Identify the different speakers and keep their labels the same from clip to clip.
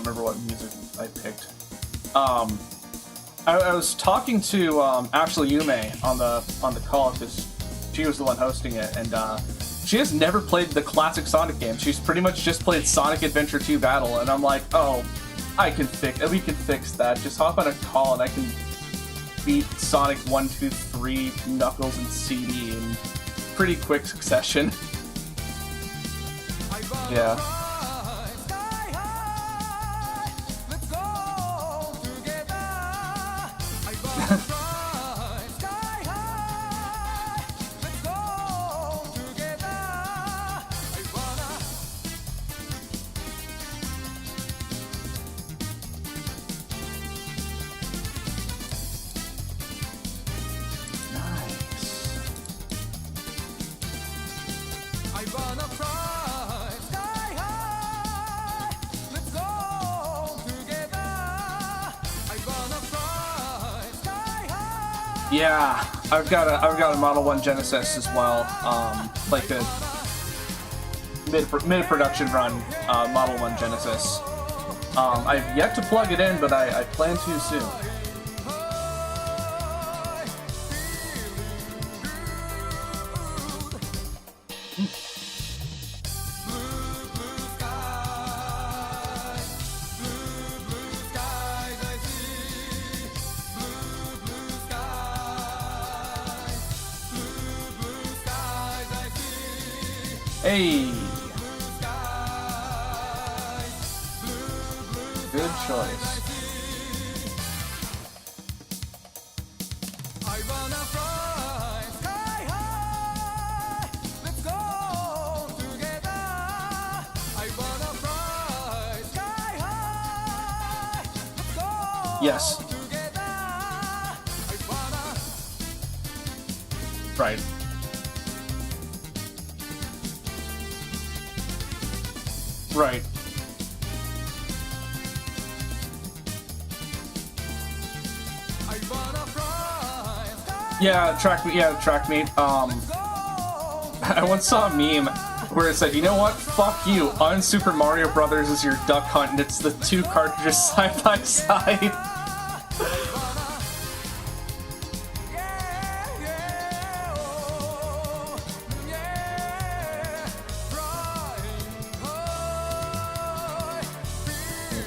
Speaker 1: remember what music I picked. I was talking to actually Yume on the call because she was the one hosting it, and she has never played the classic Sonic game. She's pretty much just played Sonic Adventure 2 Battle, and I'm like, oh, we can fix that. Just hop on a call and I can beat Sonic 1, 2, 3, Knuckles, and CD in pretty quick succession. Yeah. Yeah, I've got a Model 1 Genesis as well, like a mid-production run Model 1 Genesis. I've yet to plug it in, but I plan to soon. Hey! Good choice. Yes. Right. Right. Yeah, track meet. I once saw a meme where it said, you know what? Fuck you. On Super Mario Brothers is your Duck Hunt, and it's the two cartridges side by side.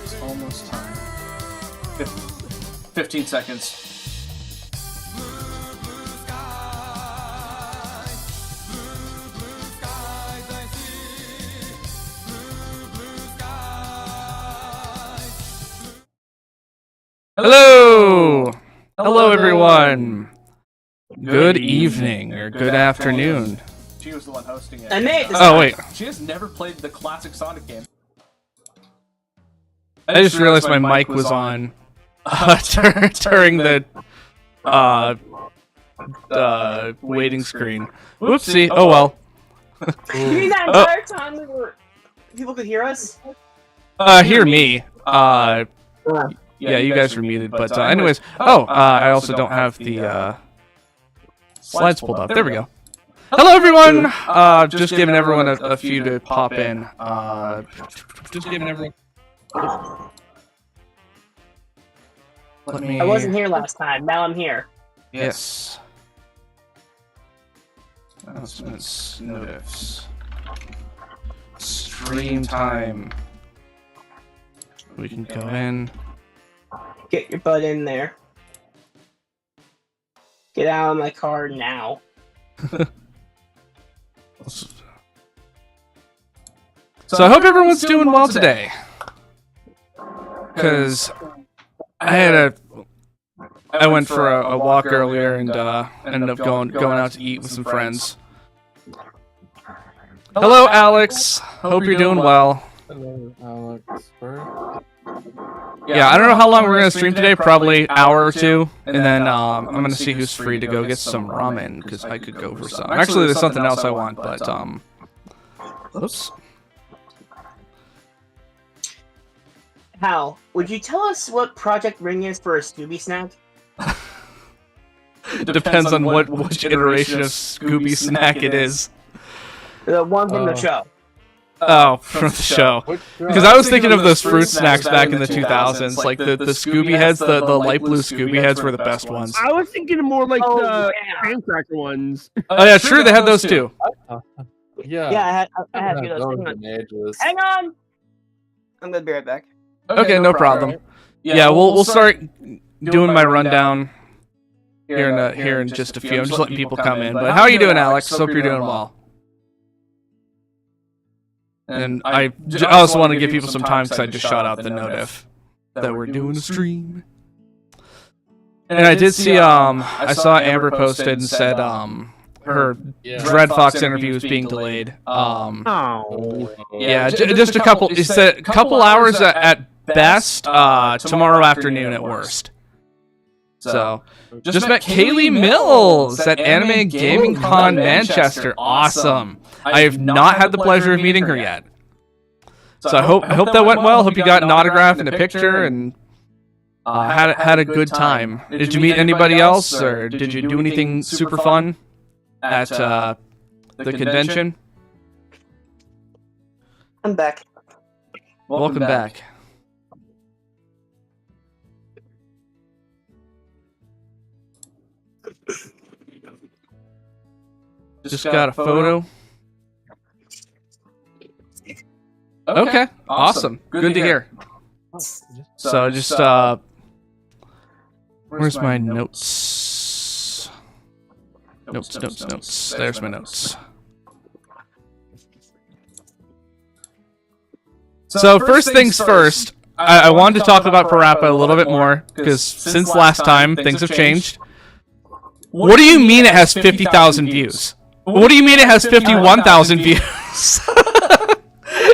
Speaker 1: It's almost time. 15 seconds.
Speaker 2: Hello! Hello, everyone! Good evening, or good afternoon.
Speaker 1: She was the one hosting it.
Speaker 3: I made this.
Speaker 2: Oh, wait.
Speaker 1: She has never played the classic Sonic game.
Speaker 2: I just realized my mic was on during the waiting screen. Whoopsie. Oh, well.
Speaker 3: You mean that entire time people could hear us?
Speaker 2: Hear me. Yeah, you guys were muted, but anyways. I also don't have the slides pulled up. There we go. Hello, everyone! Just giving everyone a few to pop in. Just giving everyone... Let me...
Speaker 3: I wasn't here last time. Now I'm here.
Speaker 2: Yes. Announcements, notifs. Stream time. We can go in.
Speaker 3: Get your butt in there. Get out of my car now.
Speaker 2: So I hope everyone's doing well today. Because I went for a walk earlier and ended up going out to eat with some friends. Hello, Alex. Hope you're doing well.
Speaker 4: Hello, Alex.
Speaker 2: Yeah, I don't know how long we're gonna stream today. Probably hour or two, and then I'm gonna see who's free to go get some ramen because I could go for some. Actually, there's something else I want, but oops.
Speaker 3: Hal, would you tell us what Project Ring is for a Scooby snack?
Speaker 2: It depends on which iteration of Scooby snack it is.
Speaker 3: The one from the show.
Speaker 2: from the show. Because I was thinking of those fruit snacks back in the 2000s, like the Scooby heads, the light blue Scooby heads were the best ones.
Speaker 5: I was thinking of more like the graham cracker ones.
Speaker 2: Oh yeah, true, they had those too.
Speaker 3: Yeah, I had those. Hang on! I'm gonna be right back.
Speaker 2: Okay, no problem. Right. Yeah, we'll start doing my rundown here in just a few. I'm just letting people come in. But how are you doing, Alex? Hope you're doing well. And I also want to give people some time because I just shot out the notif that we're doing a stream. And I did see, I saw Amber posted and said, her Dread Fox interview was being delayed. Yeah, just a couple. He said a couple hours at best. Tomorrow afternoon at worst. So just met Kaylee Mills at Anime Gaming Con Manchester. Awesome. I have not had the pleasure of meeting her yet. So I hope that went well. Hope you got an autograph and a picture and had a good time. Did you meet anybody else, or did you do anything super fun at the convention?
Speaker 3: I'm back.
Speaker 2: Welcome back. Just got a photo. Okay, awesome. Good to hear. So just where's my notes? Notes. There's my notes. So first things first, I wanted to talk about Parappa a little bit more because since last time things have changed. What do you mean it has 50,000 views? What do you mean it has 51,000 views?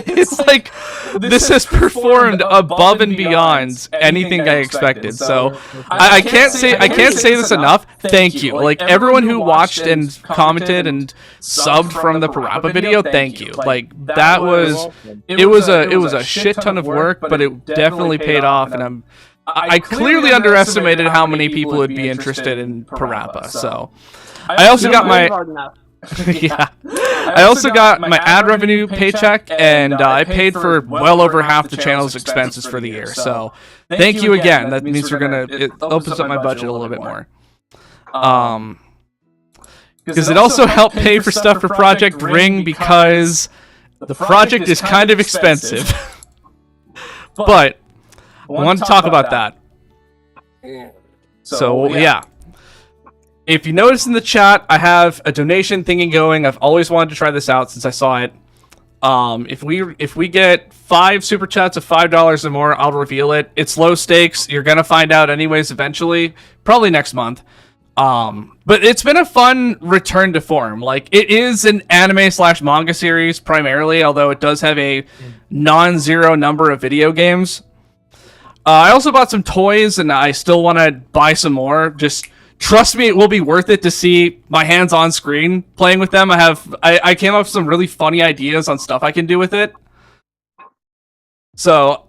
Speaker 2: It's like this has performed above and beyond anything I expected. So I can't say this enough. Thank you. Like everyone who watched and commented and subbed from the Parappa video, thank you. Like that was it was a shit ton of work, but it definitely paid off, and I clearly underestimated how many people would be interested in Parappa. So I also got my yeah. I also got my ad revenue paycheck, and I paid for well over half the channel's expenses for the year. So thank you again. That means it opens up my budget a little bit more. Because it also helped pay for stuff for Project Ring because the project is kind of expensive. But I want to talk about that. So yeah. If you notice in the chat, I have a donation thingy going. I've always wanted to try this out since I saw it. If we get 5 super chats of $5 or more, I'll reveal it. It's low stakes. You're gonna find out anyways eventually, probably next month. But it's been a fun return to form. Like it is an anime/manga series primarily, although it does have a non-zero number of video games. I also bought some toys, and I still want to buy some more. Just trust me, it will be worth it to see my hands on screen playing with them. I came up with some really funny ideas on stuff I can do with it. So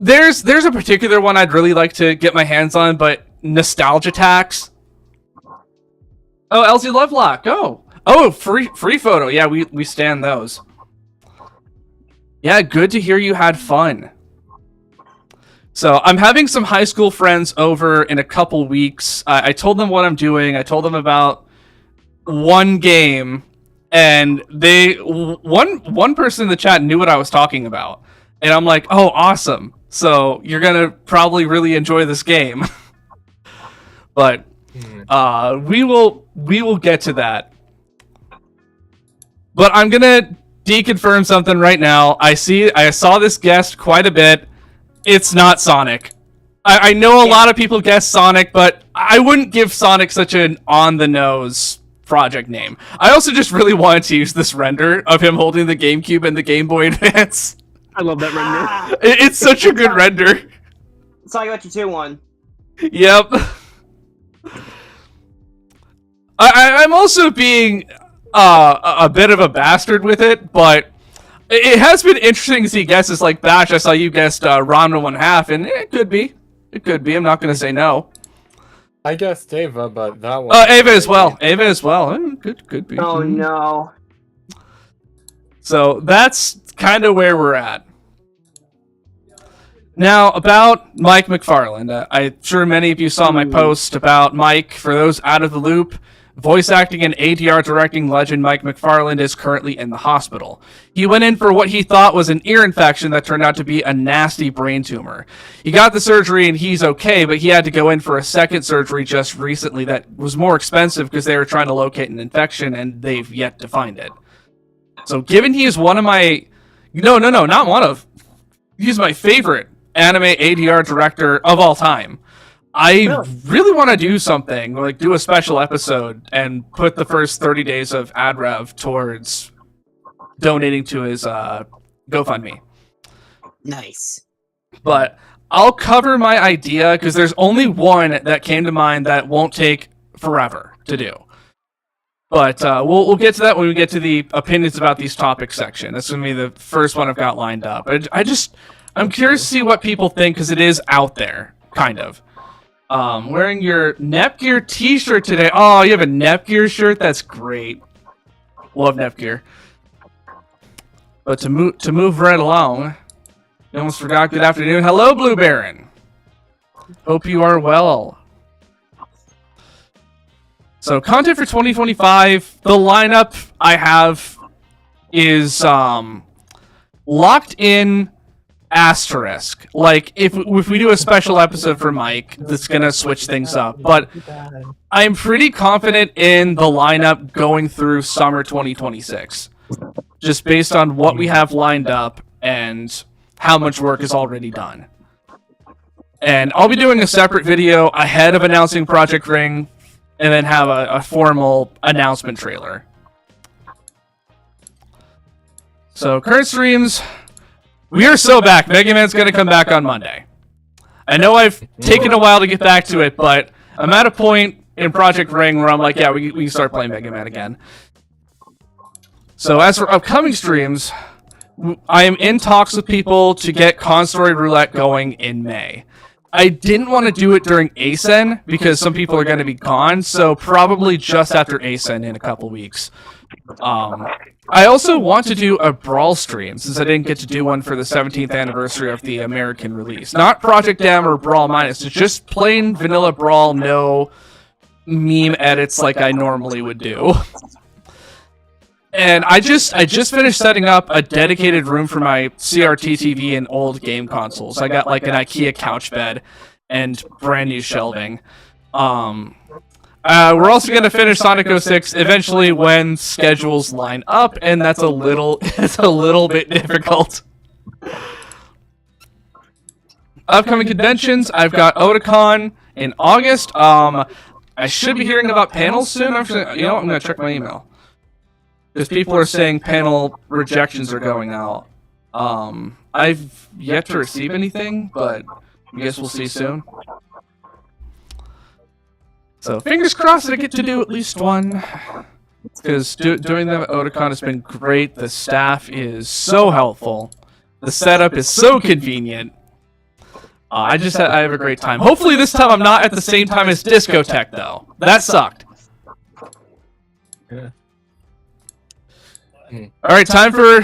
Speaker 2: there's a particular one I'd really like to get my hands on, but nostalgia tax. Oh, LZ Lovelock. Oh, free photo. Yeah, we stand those. Yeah, good to hear you had fun. So I'm having some high school friends over in a couple weeks. I told them what I'm doing. I told them about one game, and one person in the chat knew what I was talking about, and I'm like, oh, awesome. So you're gonna probably really enjoy this game. But we will get to that. But I'm gonna deconfirm something right now. I saw this guessed quite a bit. It's not Sonic. I know a lot of people guess Sonic, but I wouldn't give Sonic such an on-the-nose project name. I also just really wanted to use this render of him holding the GameCube and the Game Boy Advance.
Speaker 5: I love that render.
Speaker 2: It's such a good render.
Speaker 3: So I got you 2-1.
Speaker 2: Yep. I'm also being a bit of a bastard with it, but it has been interesting to see guesses like Bash. I saw you guessed Ranma 1/2, and it could be. It could be. I'm not going to say no.
Speaker 4: I guessed Ava, but that one.
Speaker 2: Ava as well. Ava as well. Could be.
Speaker 3: Oh no.
Speaker 2: So that's kind of where we're at. Now, about Mike McFarland. I'm sure many of you saw my post about Mike. For those out of the loop, voice acting and ADR directing legend Mike McFarland is currently in the hospital. He went in for what he thought was an ear infection that turned out to be a nasty brain tumor. He got the surgery and he's okay, but he had to go in for a second surgery just recently that was more expensive because they were trying to locate an infection and they've yet to find it. So given he is one of my... No, not one of... He's my favorite anime ADR director of all time. I really want to do something, like do a special episode and put the first 30 days of ad rev towards donating to his GoFundMe.
Speaker 6: Nice.
Speaker 2: But I'll cover my idea because there's only one that came to mind that won't take forever to do. But we'll get to that when we get to the opinions about these topics section. That's going to be the first one I've got lined up. I'm curious to see what people think because it is out there, kind of. Wearing your Nepgear t-shirt today. Oh, you have a Nepgear shirt? That's great. Love Nepgear. But to move right along, you almost forgot good afternoon. Hello, Blue Baron. Hope you are well. So, content for 2025. The lineup I have is locked in asterisk. Like, if we do a special episode for Mike, that's gonna switch things up. But I'm pretty confident in the lineup going through summer 2026. Just based on what we have lined up and how much work is already done. And I'll be doing a separate video ahead of announcing Project Ring, and then have a formal announcement trailer. So, current streams... We are so back. Mega Man's going to come back on Monday. I know I've taken a while to get back to it, but I'm at a point in Project Ring where I'm like, yeah, we can start playing Mega Man again. So as for upcoming streams, I am in talks with people to get Con Story Roulette going in May. I didn't want to do it during ASEN because some people are going to be gone, so probably just after ASEN in a couple weeks. I also want to do a Brawl stream, since I didn't get to do one for the 17th anniversary of the American release. Not Project M or Brawl Minus, it's just plain vanilla Brawl, no meme edits like I normally would do. And I just finished setting up a dedicated room for my CRT TV and old game consoles. I got like an IKEA couch bed and brand new shelving. We're also going to finish Sonic 06 eventually when schedules line up, and that's it's a little bit difficult. Upcoming conventions, I've got Otakon in August. I should be hearing about panels soon. I'm going to check my email. Because people are saying panel rejections are going out. I've yet to receive anything, but I guess we'll see soon. So fingers crossed that I get to do at least one. Because doing them at Otakon has been great. The staff is so helpful. The setup is so convenient. I have a great time. Hopefully this time I'm not at the same time as Discotech, though. That sucked.
Speaker 4: Yeah.
Speaker 2: Alright, time for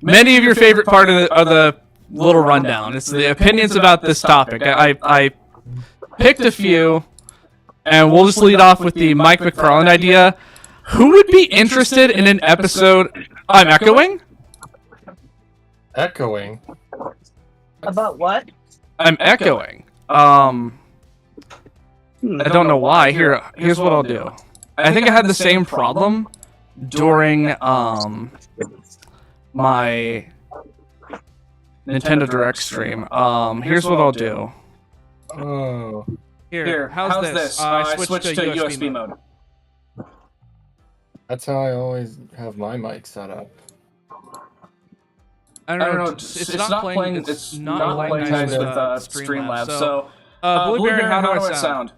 Speaker 2: many of your favorite part of the little rundown. It's the opinions about this topic. I picked a few, and we'll just lead off with the Mike McFarland idea. Who would be interested in an episode... I'm echoing?
Speaker 4: Echoing?
Speaker 6: About what?
Speaker 2: I'm echoing. I don't know why. Here's what I'll do. I think I had the same problem during my Nintendo Direct stream. Here's what I'll do.
Speaker 4: Oh.
Speaker 1: Here, how's this? I switched to USB mode.
Speaker 4: That's how I always have my mic set up.
Speaker 2: I don't know. It's not playing. It's not playing nice with Streamlabs. So, Blue Baron, how do I sound?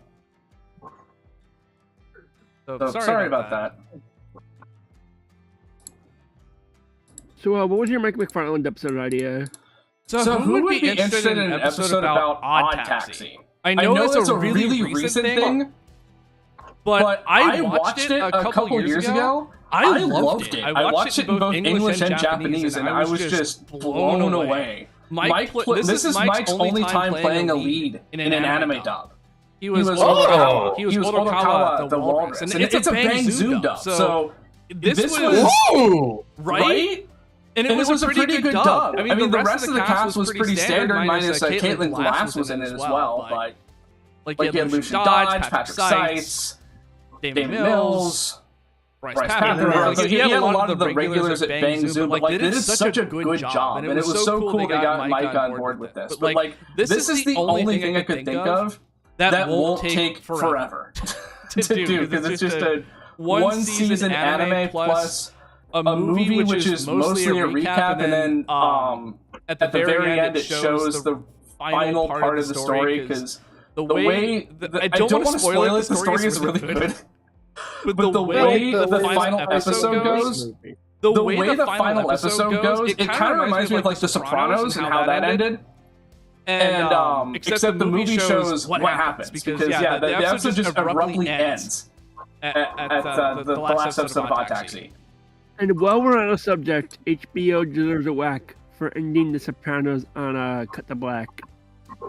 Speaker 2: So sorry about that.
Speaker 5: So, what was your Mike McFarland episode idea?
Speaker 2: So who would be interested in an episode about Odd Taxi? I know it's a really recent thing. but I watched it a couple years ago. I loved it. I watched it in both English and Japanese, and I was just blown away. This is Mike's only time playing a lead in an anime dub. He was Otokawa, the Walrus, and it's a Bang Zoom dub. So this was right. And it was a pretty good dub. I mean, the rest of the cast was pretty standard, minus Caitlin Glass was in it as well. But like you had Lucian Dodge, Patrick Seitz, Damon Mills, Bryce Packer. He had a lot of the regulars at Bang Zoom, but like they did such a good job, and it was so cool they got Mike on board with this. But like this is the only thing I could think of that won't take forever to do, because it's just a one season anime plus a movie which is mostly a recap, and then at the very end it shows the final part of the story, because the way I don't want to spoil it, the story is really good. But the way the final episode goes, the way the final episode goes, it kind of reminds me of like The Sopranos and how that ended. And except the movie shows what happens, because the episode just abruptly ends at the last episode of Odd Taxi.
Speaker 5: And while we're on the subject, HBO deserves a whack for ending The Sopranos on Cut to Black.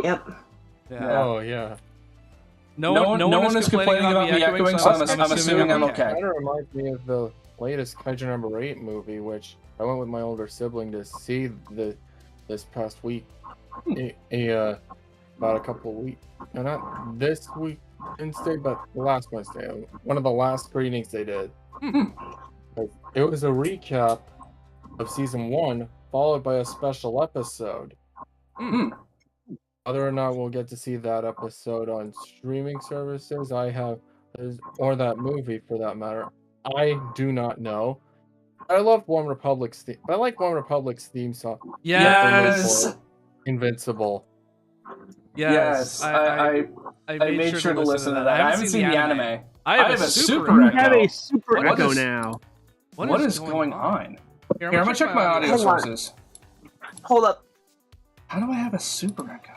Speaker 6: Yep.
Speaker 4: Yeah. Oh yeah.
Speaker 2: No one is complaining about the echoing, so I'm assuming I'm okay.
Speaker 4: It kind of reminds me of the latest Kaiju number 8 movie, which I went with my older sibling to see this past week. About a couple of weeks. No, not this week Wednesday, but the last Wednesday. One of the last screenings they did. It was a recap of season 1, followed by a special episode. Whether or not we'll get to see that episode on streaming services, or that movie for that matter, I do not know. I love One Republic's theme. I like One Republic's theme song.
Speaker 1: Yes.
Speaker 4: Invincible.
Speaker 2: Yes. I
Speaker 1: made sure to listen to that. I haven't seen the anime.
Speaker 2: I have a super
Speaker 5: You
Speaker 2: echo.
Speaker 5: have a super echo now.
Speaker 1: What is going on? Here, I'm gonna check my audio sources.
Speaker 6: Hold up.
Speaker 1: How do I have a super echo?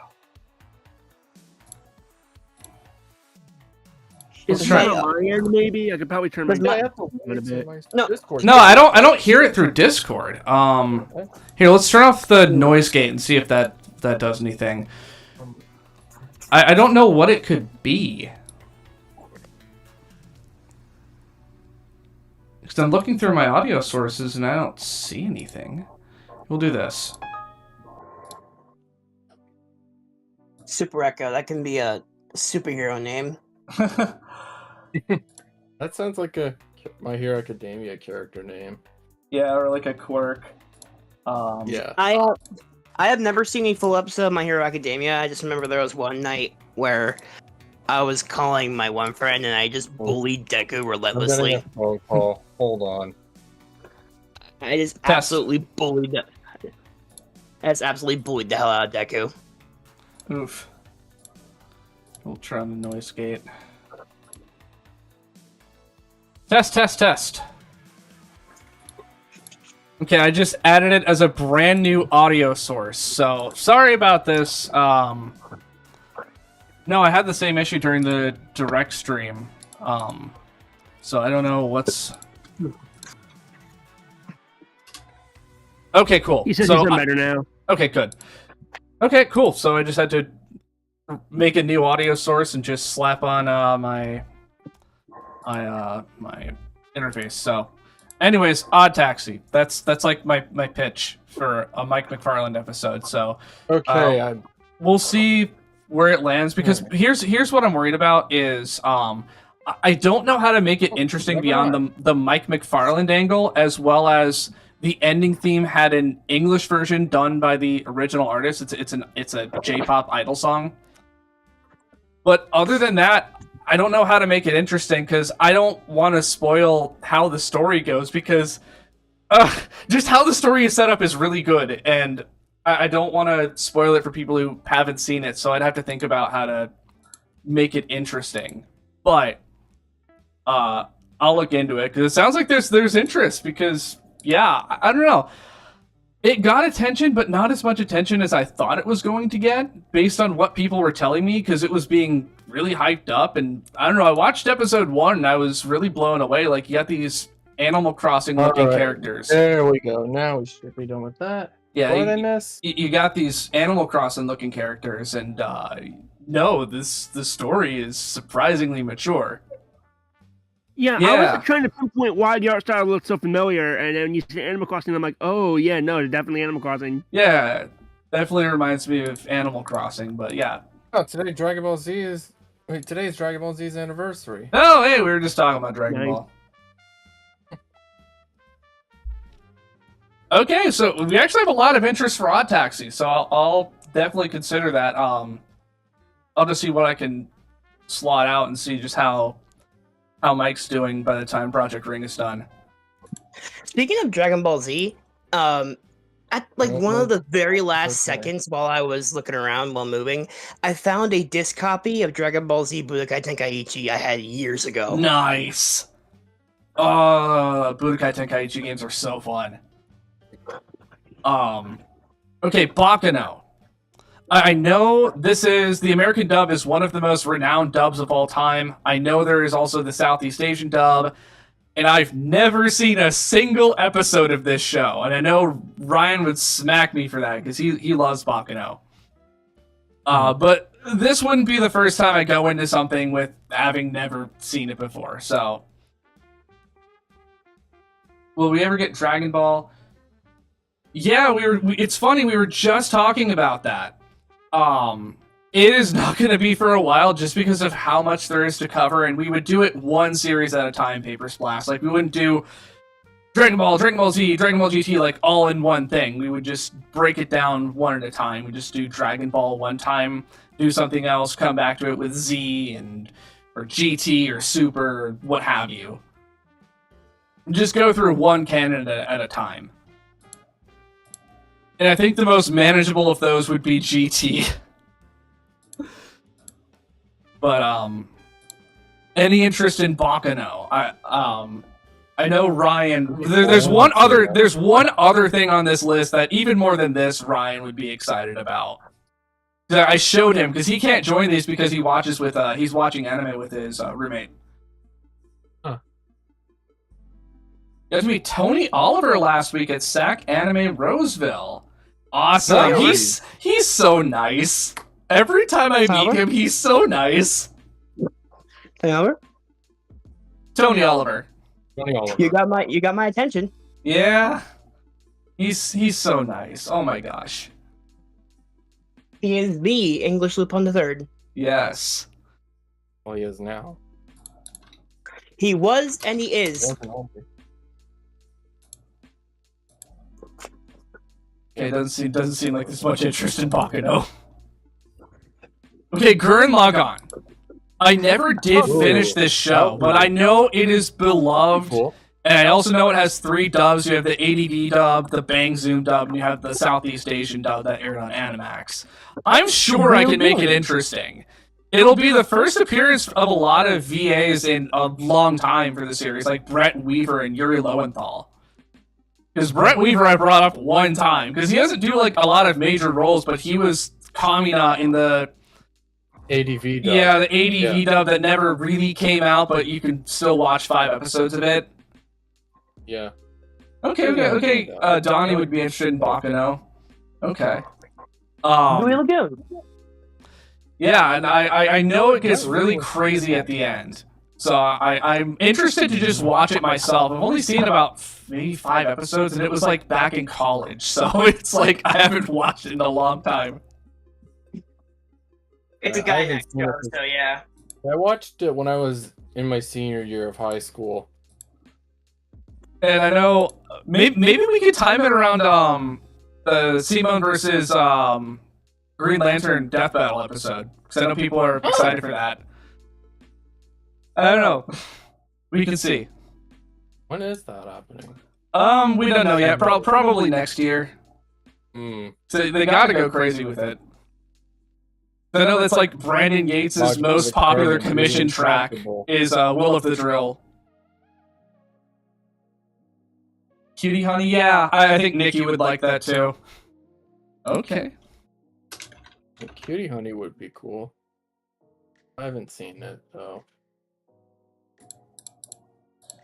Speaker 5: Is it on my end, maybe? I could probably turn my mic up a bit.
Speaker 2: No, I don't hear it through Discord. Here, let's turn off the noise gate and see if that does anything. I don't know what it could be. Because I'm looking through my audio sources and I don't see anything. We'll do this.
Speaker 6: Super Echo. That can be a superhero name.
Speaker 4: That sounds like a My Hero Academia character name.
Speaker 1: Yeah, or like a quirk.
Speaker 4: Yeah.
Speaker 6: I have never seen a full episode of My Hero Academia. I just remember there was one night where I was calling my one friend and I just bullied Deku relentlessly.
Speaker 4: I'm getting a phone call. Hold on.
Speaker 6: I just absolutely bullied the hell out of Deku.
Speaker 2: Oof. We'll try on the noise gate. Test. Okay, I just added it as a brand new audio source, so sorry about this. No, I had the same issue during the direct stream. So I don't know what's... Okay, cool.
Speaker 5: He says he's better now.
Speaker 2: Okay, good. Okay, cool. So I just had to make a new audio source and just slap on my interface. So, anyways, Odd Taxi. That's like my pitch for a Mike McFarland episode. So,
Speaker 4: okay,
Speaker 2: we'll see where it lands, because here's what I'm worried about is I don't know how to make it interesting beyond the Mike McFarland angle, as well as the ending theme had an English version done by the original artist. It's a J-pop idol song. But other than that, I don't know how to make it interesting, because I don't want to spoil how the story goes, because just how the story is set up is really good, and I don't want to spoil it for people who haven't seen it, so I'd have to think about how to make it interesting. But I'll look into it, because it sounds like there's interest, because, yeah, I don't know.
Speaker 1: It got attention, but not as much attention as I thought it was going to get, based on what people were telling me, because it was being really hyped up, and I don't know, I watched episode 1, and I was really blown away. Like, you got these Animal Crossing-looking characters.
Speaker 4: There we go. Now we should be done with that.
Speaker 1: Yeah,
Speaker 4: what did I miss?
Speaker 1: You got these Animal Crossing-looking characters, and no, the story is surprisingly mature.
Speaker 5: Yeah, I was trying to pinpoint why the art style looked so familiar, and then you see Animal Crossing, I'm like, oh yeah, no, it's definitely Animal Crossing.
Speaker 1: Yeah, definitely reminds me of Animal Crossing, but yeah.
Speaker 4: Oh, today's Dragon Ball Z's anniversary.
Speaker 1: Oh, hey, we were just talking about Dragon Ball. Okay, so we actually have a lot of interest for Odd Taxi, so I'll definitely consider that. I'll just see what I can slot out and see just how Mike's doing by the time Project Ring is done.
Speaker 6: Speaking of Dragon Ball Z, at like one of the very last seconds while I was looking around while moving, I found a disc copy of Dragon Ball Z Budokai Tenkaichi I had years ago.
Speaker 1: Nice! Oh, Budokai Tenkaichi games are so fun. Okay, Baccano. I know the American dub is one of the most renowned dubs of all time. I know there is also the Southeast Asian dub, and I've never seen a single episode of this show. And I know Ryan would smack me for that, because he loves Baccano. But this wouldn't be the first time I go into something with having never seen it before, so... Will we ever get Dragon Ball? Yeah, it's funny, we were just talking about that. It is not going to be for a while just because of how much there is to cover, and we would do it one series at a time, Paper Splash. Like, we wouldn't do Dragon Ball Z, Dragon Ball GT, like, all in one thing. We would just break it down one at a time. We just do Dragon Ball one time, do something else, come back to it with Z, or GT, or Super, or what have you. Just go through one canon at a time. And I think the most manageable of those would be GT. But, any interest in Baccano? I know Ryan, there's one other thing on this list that even more than this, Ryan would be excited about. I showed him, because he can't join these because he watches with, he's watching anime with his, roommate.
Speaker 4: Huh.
Speaker 1: Got to meet Tony Oliver last week at SAC Anime Roseville. Awesome.
Speaker 4: Nice.
Speaker 1: He's so nice. Every time I meet him, he's so nice.
Speaker 6: Tony Oliver?
Speaker 1: Tony Oliver.
Speaker 6: You got my attention.
Speaker 1: Yeah. He's so nice. Oh my gosh.
Speaker 6: He is the English Lupin III.
Speaker 1: Yes.
Speaker 4: Well, he is now.
Speaker 6: He was and he is.
Speaker 1: Okay, doesn't seem like there's much interest in Baccano. Okay, Gurren Lagann. I never did finish this show, but I know it is beloved, and I also know it has 3 dubs. You have the ADV dub, the Bang Zoom dub, and you have the Southeast Asian dub that aired on Animax. I'm sure I can make it interesting. It'll be the first appearance of a lot of VAs in a long time for the series, like Brett Weaver and Yuri Lowenthal. Because Brett Weaver I brought up one time, because he doesn't do like a lot of major roles, but he was Kamina in the
Speaker 4: ADV dub.
Speaker 1: Yeah, the ADV dub that never really came out, but you can still watch 5 episodes of it.
Speaker 4: Yeah.
Speaker 1: Okay. Donnie would be interested in Baccano. Okay.
Speaker 6: Blue Lagoon.
Speaker 1: Yeah, and I know it gets really crazy at the end. So I'm interested to just watch it myself. I've only seen about maybe 5 episodes, and it was like back in college. So it's like I haven't watched it in a long time.
Speaker 6: It's a guy next show, so yeah.
Speaker 4: I watched it when I was in my senior year of high school.
Speaker 1: And I know maybe we could time it around the Simone versus Green Lantern Death Battle episode, because I know people are excited for that. I don't know. We can see.
Speaker 4: When is that happening?
Speaker 1: We don't know yet. Probably next year. So they got to go crazy with it. I know that's like Brandon Yates' most popular commission track is Will of the Drill. Cutie Honey, yeah. I think Nikki would like that too. Okay.
Speaker 4: Cutie Honey would be cool. I haven't seen it though.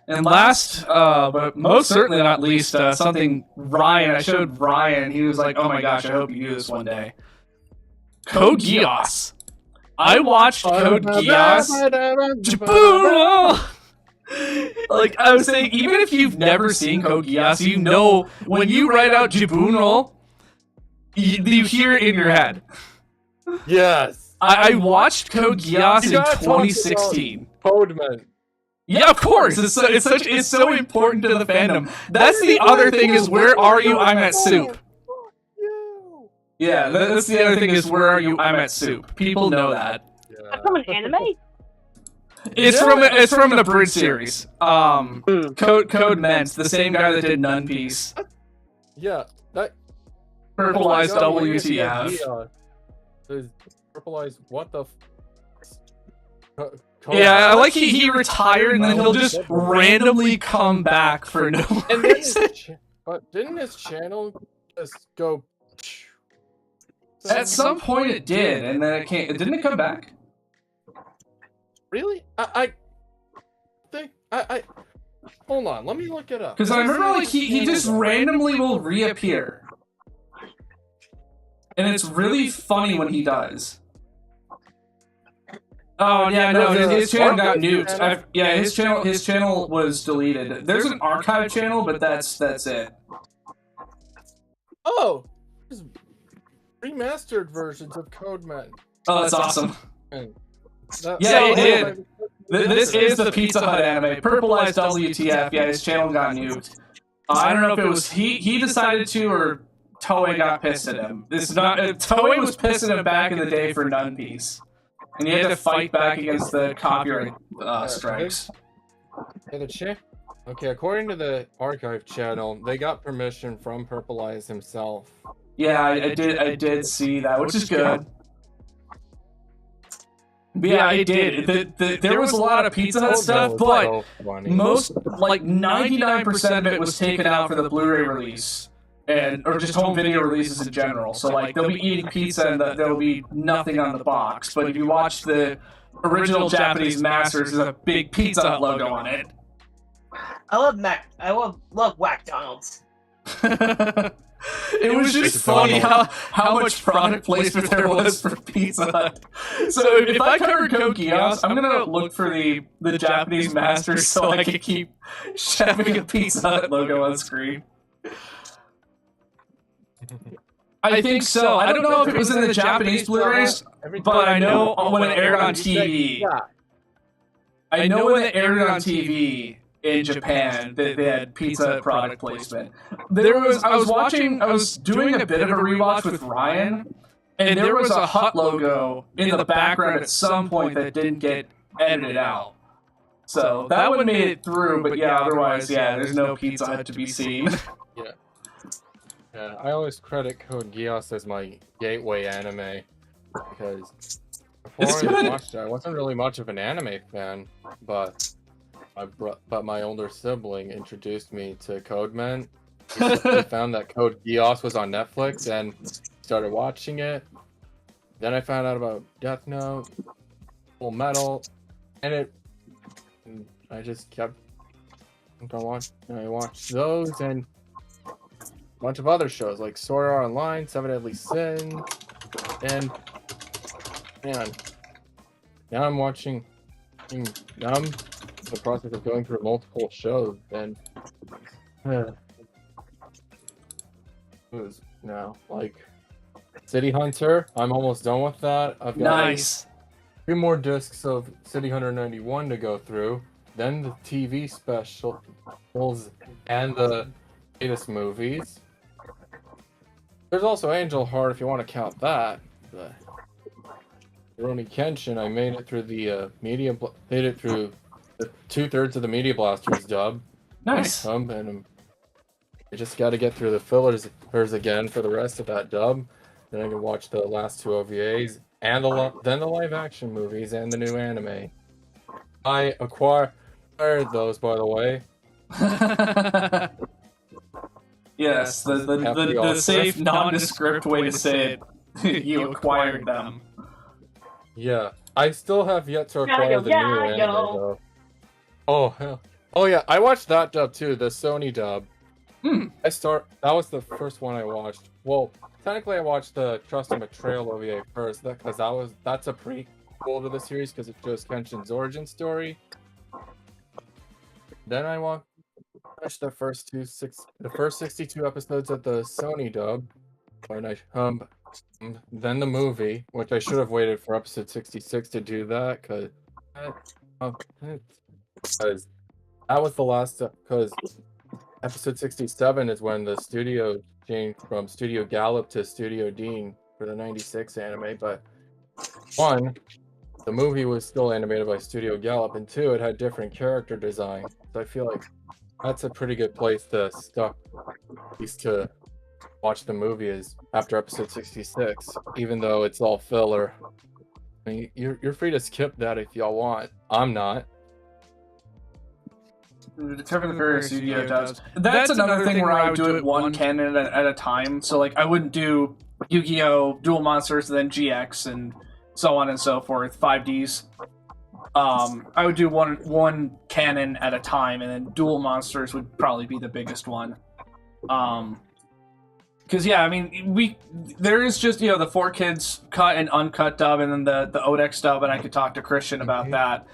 Speaker 1: And last, but most certainly not least, something Ryan. I showed Ryan. He was like, "Oh my gosh, I hope you do this one day." Code Geass. I watched Code Geass. Like I was saying, even if you've never seen Code Geass, you know when you write out Jibunol, you hear it in your head.
Speaker 4: Yes.
Speaker 1: I watched Code Geass in 2016.
Speaker 4: Codeman.
Speaker 1: Yeah, of course. It's so important to the fandom. That's the other thing is where are you? I'm at soup. Yeah, that's the other thing is where are you? I'm at soup. People know that.
Speaker 3: That's from an anime.
Speaker 1: It's from an abridged series. Code Ments, the same guy that did Nun Piece.
Speaker 4: Yeah, that
Speaker 1: Purple Eyes WTF.
Speaker 4: Purple Eyes, what the?
Speaker 1: Yeah, I like he retired and then he'll just randomly come back for no reason.
Speaker 4: But didn't his channel just go?
Speaker 1: At some point it did, and then it can't. Didn't it come back?
Speaker 4: Really? I think I hold on. Let me look it up.
Speaker 1: Because I remember like he just randomly will reappear, and it's really funny when he does. Oh yeah, no, his channel got nuked. Yeah, his channel was deleted. There's an archive channel, but that's it.
Speaker 4: Oh, there's remastered versions of Codeman.
Speaker 1: Oh, that's awesome.
Speaker 4: Yeah,
Speaker 1: it did. This is the Pizza Hut anime. Purple Eyes WTF. Yeah, his channel got nuked. I don't know if it was he decided to or Toei got pissed at him. This is not Toei was pissing him back in the day for Nun Piece. And you had to fight back against the copyright strikes.
Speaker 4: Okay, according to the archive channel, they got permission from Purple Eyes himself.
Speaker 1: Yeah, I did see that, which is good. But yeah, I did. There was a lot of Pizza Hut stuff, but most, like 99% of it was taken out for the Blu-ray release. Or just home video releases in general. So like they'll be eating pizza and there'll be nothing on the box. But if you watch the original Japanese Masters, there's a big Pizza Hut logo on it.
Speaker 6: I love Whack Donald's.
Speaker 1: It was just funny how much product placement there was for Pizza Hut. So if I cover Code Geass, I'm gonna look for the Japanese Masters so I can keep shoving a Pizza Hut logo on screen. I think so. I don't know if it was in the Japanese Blu-rays, but I know when it aired on TV. I know when it aired on TV in Japan, they had Pizza product placement. I was doing a bit of a rewatch with Ryan, and there was a Hut logo in the background at some point that didn't get edited out. So that one made it through, but yeah, otherwise, yeah, there's no Pizza Hut to be seen.
Speaker 4: Yeah, I always credit Code Geass as my gateway anime because before I watched it, I wasn't really much of an anime fan, but my older sibling introduced me to Codeman. He found that Code Geass was on Netflix and started watching it. Then I found out about Death Note, Full Metal, and I just kept going. I watched those and bunch of other shows like Sword Art Online, Seven Deadly Sins, and man, now I'm watching. Now I'm in the process of going through multiple shows, and now like City Hunter. I'm almost done with that. I've got 3 more discs of City Hunter 91 to go through. Then the TV specials and the latest movies. There's also Angel Heart if you want to count that. But Rurouni Kenshin, I made it through the through the 2/3 of the Media Blasters dub.
Speaker 1: Nice.
Speaker 4: And I just got to get through the fillers again for the rest of that dub. Then I can watch the last 2 OVAs and then the live action movies and the new anime. I acquired those, by the way.
Speaker 1: Yes, the safe, nondescript way to say it. You acquired them.
Speaker 4: Yeah, I still have yet to acquire the new anime though. Oh hell! Oh yeah, I watched that dub too, the Sony dub. That was the first one I watched. Well, technically I watched the Trust and Betrayal OVA first, because that's a prequel to the series because it shows Kenshin's origin story. Then I watched the first 62 episodes of the Sony dub, then the movie, which I should have waited for episode 66 to do that, because that was the last. Because episode 67 is when the studio changed from Studio Gallop to Studio Dean for the 96 anime. But one, the movie was still animated by Studio Gallop, and two, it had different character design. So I feel like that's a pretty good place to stop, at least to watch the movie, is after episode 66, even though it's all filler. I mean, you're free to skip that if y'all want. I'm not.
Speaker 1: To cover the various studio dubs. That's another thing where I would do it one canon at a time. So like I wouldn't do Yu-Gi-Oh! Duel Monsters, then GX, and so on and so forth, 5Ds. I would do one canon at a time, and then Duel Monsters would probably be the biggest one. Because yeah, I mean, there is just, you know, the 4Kids cut and uncut dub, and then the Odex dub, and I could talk to Christian about that.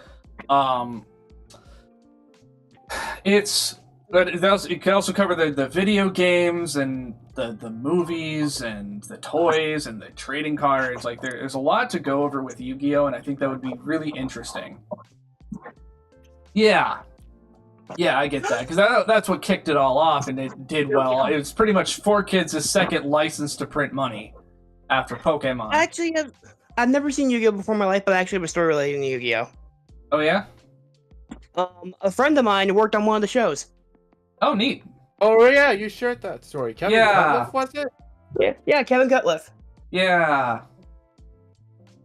Speaker 1: It can also cover the video games and the movies and the toys and the trading cards. Like there's a lot to go over with Yu-Gi-Oh, and I think that would be really interesting. Yeah, I get that, because that's what kicked it all off, and it did well. It was pretty much 4Kids' second license to print money after Pokemon.
Speaker 6: Actually, I've never seen Yu-Gi-Oh before in my life, but I actually have a story relating to Yu-Gi-Oh.
Speaker 1: Oh yeah?
Speaker 6: A friend of mine worked on one of the shows.
Speaker 1: Oh, neat.
Speaker 4: Oh yeah, you shared that story. Kevin Cutliff, was it?
Speaker 6: Yeah, Kevin Cutliff.
Speaker 1: Yeah.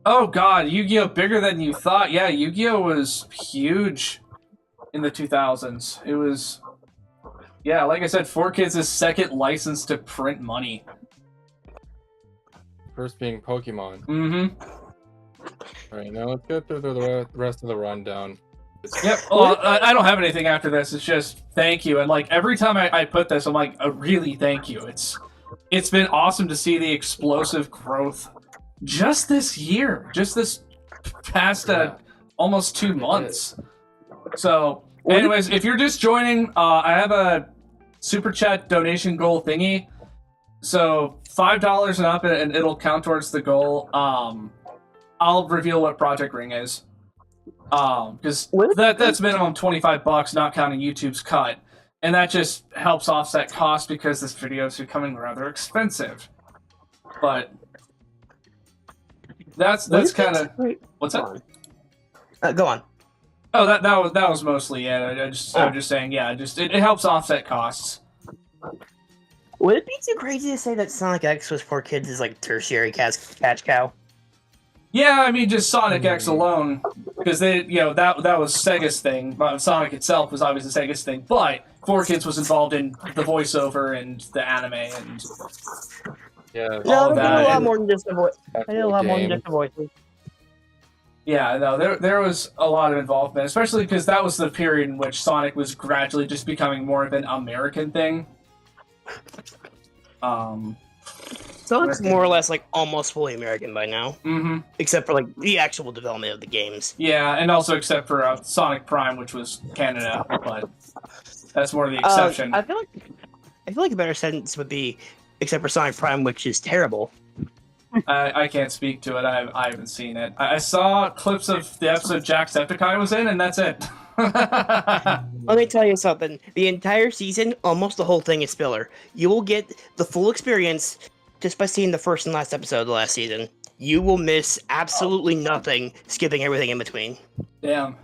Speaker 1: Oh god, Yu-Gi-Oh! Bigger than you thought. Yeah, Yu-Gi-Oh! Was huge in the 2000s. It was, yeah, like I said, 4Kids' second license to print money.
Speaker 4: First being Pokemon.
Speaker 1: Mm-hmm.
Speaker 4: Alright, now let's go through the rest of the rundown.
Speaker 1: Yep. Well, I don't have anything after this. It's just thank you, and like every time I put this, I'm like, really thank you. It's been awesome to see the explosive growth just this year, just this past almost 2 months. So, anyways, if you're just joining, I have a super chat donation goal thingy. So $5 and up, and it'll count towards the goal. I'll reveal what Project Ring is. Because that's minimum $25, not counting YouTube's cut, and that just helps offset costs because this video is becoming rather expensive. But that's kind of what's that?
Speaker 6: Go on.
Speaker 1: Oh, that was mostly it. I'm just saying, yeah, it helps offset costs.
Speaker 6: Would it be too crazy to say that Sonic X was 4Kids is like tertiary cash cow?
Speaker 1: Yeah, I mean, just Sonic X alone, because that was Sega's thing. Sonic itself was obviously Sega's thing, but 4Kids was involved in the voiceover and the anime and all of that.
Speaker 6: I know a lot more than just the voice. I know a lot more than just the voices.
Speaker 1: Yeah, no, there was a lot of involvement, especially because that was the period in which Sonic was gradually just becoming more of an American thing.
Speaker 6: Sonic's more or less like almost fully American by now,
Speaker 1: except
Speaker 6: for like the actual development of the games.
Speaker 1: Yeah, and also except for Sonic Prime, which was Canada, but that's more the exception.
Speaker 6: I feel like a better sentence would be except for Sonic Prime, which is terrible.
Speaker 1: I can't speak to it. I haven't seen it. I saw clips of the episode Jacksepticeye was in, and that's it.
Speaker 6: Let me tell you something. The entire season, almost the whole thing is filler. You will get the full experience just by seeing the first and last episode of the last season. You will miss absolutely nothing, skipping everything in between.
Speaker 1: Damn.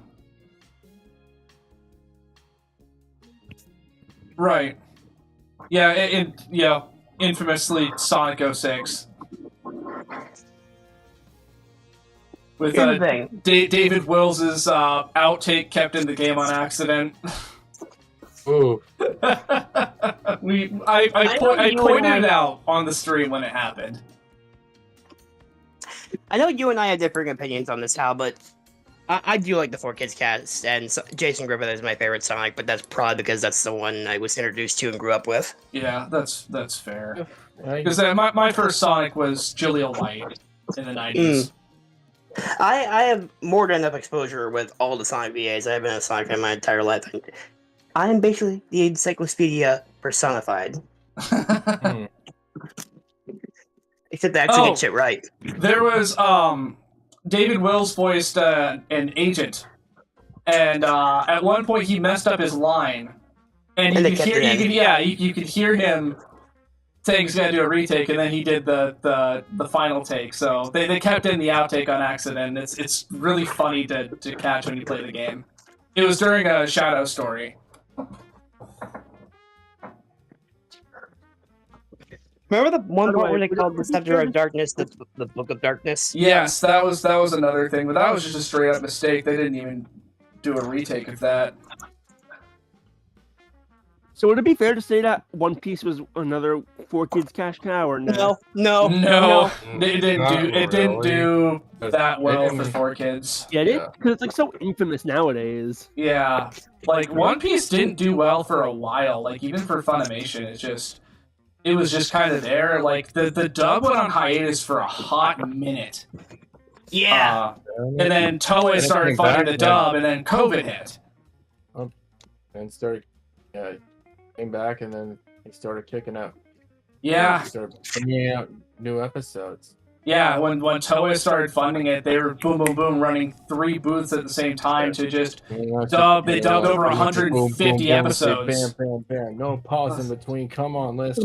Speaker 1: Right. Yeah, infamously Sonic 06. With David Wills' outtake kept in the game on accident.
Speaker 4: Ooh.
Speaker 1: I pointed it out on the stream when it happened.
Speaker 6: I know you and I have differing opinions on this, Hal, but I do like the 4Kids cast, and Jason Griffith is my favorite Sonic, but that's probably because that's the one I was introduced to and grew up with.
Speaker 1: Yeah, that's fair. Because my first Sonic was Jaleel White in the 90s.
Speaker 6: I have more than enough exposure with all the Sonic VAs. I've been a Sonic fan my entire life. I am basically the encyclopedia personified. Except they actually get shit right.
Speaker 1: There was David Wills voiced an agent, and at one point he messed up his line, and you could hear him saying he's gonna do a retake, and then he did the final take. So they kept in the outtake on accident. It's really funny to catch when you play the game. It was during a Shadow story.
Speaker 6: Remember the one point where they called the Scepter of Darkness the Book of Darkness?
Speaker 1: Yes, that was another thing, but that was just a straight up mistake. They didn't even do a retake of that.
Speaker 5: So would it be fair to say that One Piece was another 4Kids cash cow, or no?
Speaker 6: No.
Speaker 1: It didn't do that well for 4Kids.
Speaker 5: Get it? Because it's like so infamous nowadays.
Speaker 1: Yeah, like One Piece didn't do well for a while. Like even for Funimation, it was just kind of there. Like the dub went on hiatus for a hot minute.
Speaker 6: Yeah.
Speaker 1: And then Toei started funding the dub, and then COVID hit.
Speaker 4: And came back, and then he started kicking out.
Speaker 1: Yeah.
Speaker 4: Started bringing out new episodes.
Speaker 1: Yeah, when Toei started funding it, they were boom, boom, boom, running 3 booths at the same time to just dub. They dubbed over 150 episodes.
Speaker 4: Bam, bam, bam. No pause in between. Come on, let's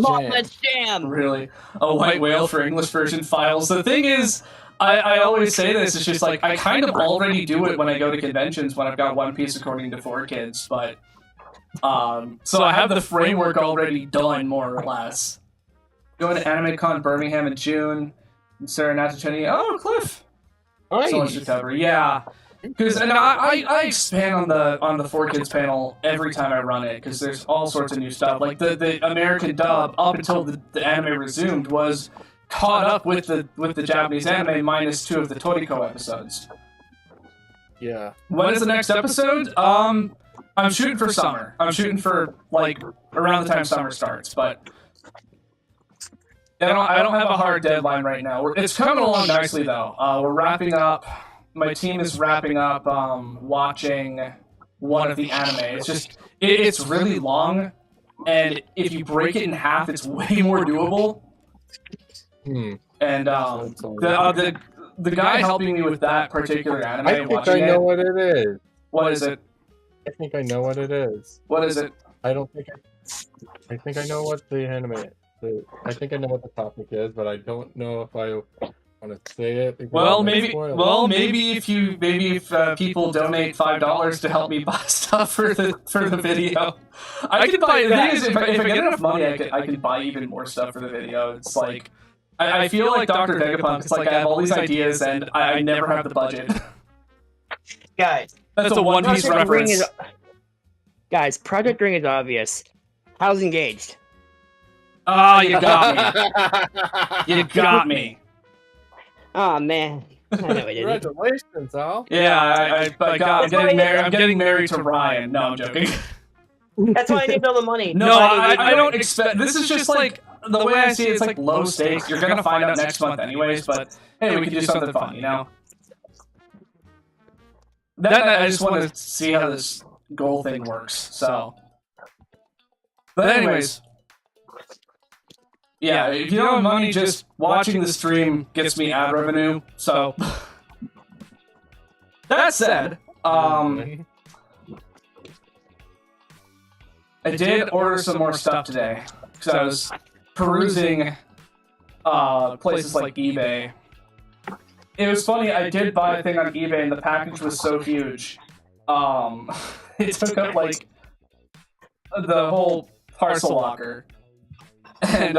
Speaker 6: jam.
Speaker 1: Really, a white whale for English version files. The thing is, I always say this. It's just like I kind of already do it when I go to conventions when I've got One Piece according to 4Kids, but so I have the framework already done more or less. Going to AnimeCon Birmingham in June. Sarah Natacheni. Oh, Cliff.
Speaker 4: Nice.
Speaker 1: So much to cover. Yeah. Because I expand on the 4Kids panel every time I run it because there's all sorts of new stuff. Like the American dub up until the anime resumed was caught up with the Japanese anime minus 2 of the Toriko episodes.
Speaker 4: Yeah.
Speaker 1: When is the next episode? I'm shooting for summer. I'm shooting for like around the time summer starts, but I don't have a hard deadline right now. It's coming along nicely though. We're wrapping up. My team is wrapping up watching one of the anime. It's really long, and if you break it in half, it's way more doable. And the guy helping me with that particular anime,
Speaker 4: I think I know what it is.
Speaker 1: What is it?
Speaker 4: I think I know what it is.
Speaker 1: What is it?
Speaker 4: I think I know what the anime is. I think I know what the topic is, but I don't know if I want to say it.
Speaker 1: Well, maybe if people donate $5 to help me buy stuff for the video, I could buy. The thing is, if I get enough money, I could buy even more stuff for the video. It's like I feel like Dr. Vegapunk. It's like I have all these ideas and I never have the budget.
Speaker 6: Guys,
Speaker 1: that's a One Piece reference.
Speaker 6: Guys, Project Ring is obvious. How's engaged?
Speaker 1: Oh, you got me. You got me.
Speaker 6: Oh man.
Speaker 4: Congratulations, Al.
Speaker 1: Yeah, I'm getting married to Ryan. No, I'm joking.
Speaker 6: That's why I didn't know the money.
Speaker 1: No, I don't expect. This is just like the way I see it. It's like low stakes. You're gonna find out next month anyways. But hey, we can do something fun, you know. I just want to see how this goal thing works. So, but anyways. Yeah, if you don't have money, just watching the stream gets me ad revenue, so... That said, I did order some more stuff today, because I was perusing places like eBay. It was funny, I did buy a thing on eBay, and the package was so huge. It took up, like, the whole parcel locker. And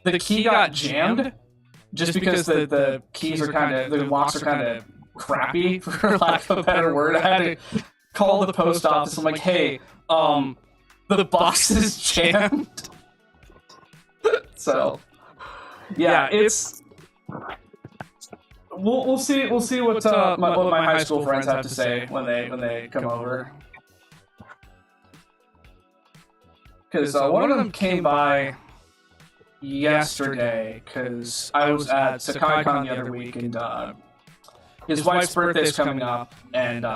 Speaker 1: the key got jammed just because the keys are the locks are kind of crappy, for lack of a better word. I call the post office. I'm like, hey, the box is jammed. So, yeah, it's. We'll see what my high school friends have to say when they come over. Because one of them came by yesterday because I was at SakaiCon the other week, and his wife's birthday's coming up, and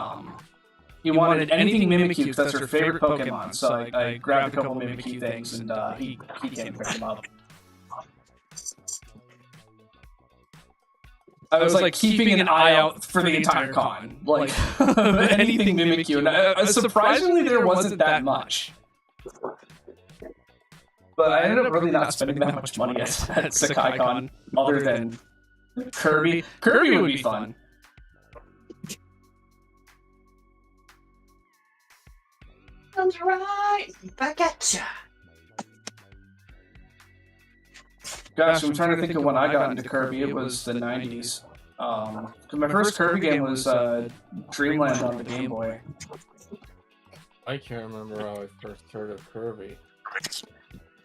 Speaker 1: he wanted anything Mimikyu because that's her favorite Pokemon. So I grabbed a couple Mimikyu things, and he came to pick them up. I was like keeping an eye out for the entire con, like anything Mimikyu, and surprisingly there wasn't that much. But I ended up really not spending that much money at SakaiCon, other than Kirby. Kirby would be fun.
Speaker 6: Sounds right. Back at ya.
Speaker 1: Gosh, I'm trying to think of when I got into Kirby. It was the 90s. My first Kirby game was Dreamland on the Game Boy.
Speaker 4: I can't remember how I first heard of Kirby.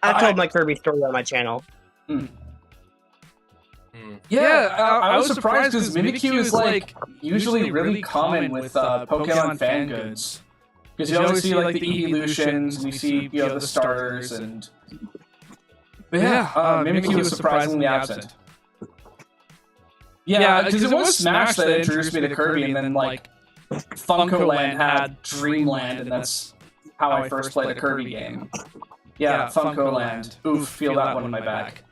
Speaker 6: I told my Kirby story on my channel.
Speaker 1: Yeah, I was surprised because Mimikyu is like usually really common with Pokemon fan goods. Because you always see like the evolutions, and you see the starters, and but yeah, Mimikyu was surprisingly absent. Yeah, because it was Smash that introduced me to Kirby, and then like Funko Land had Dreamland, and that's how I first played a Kirby game. Yeah, Funko Land. Oof, feel that one in my back.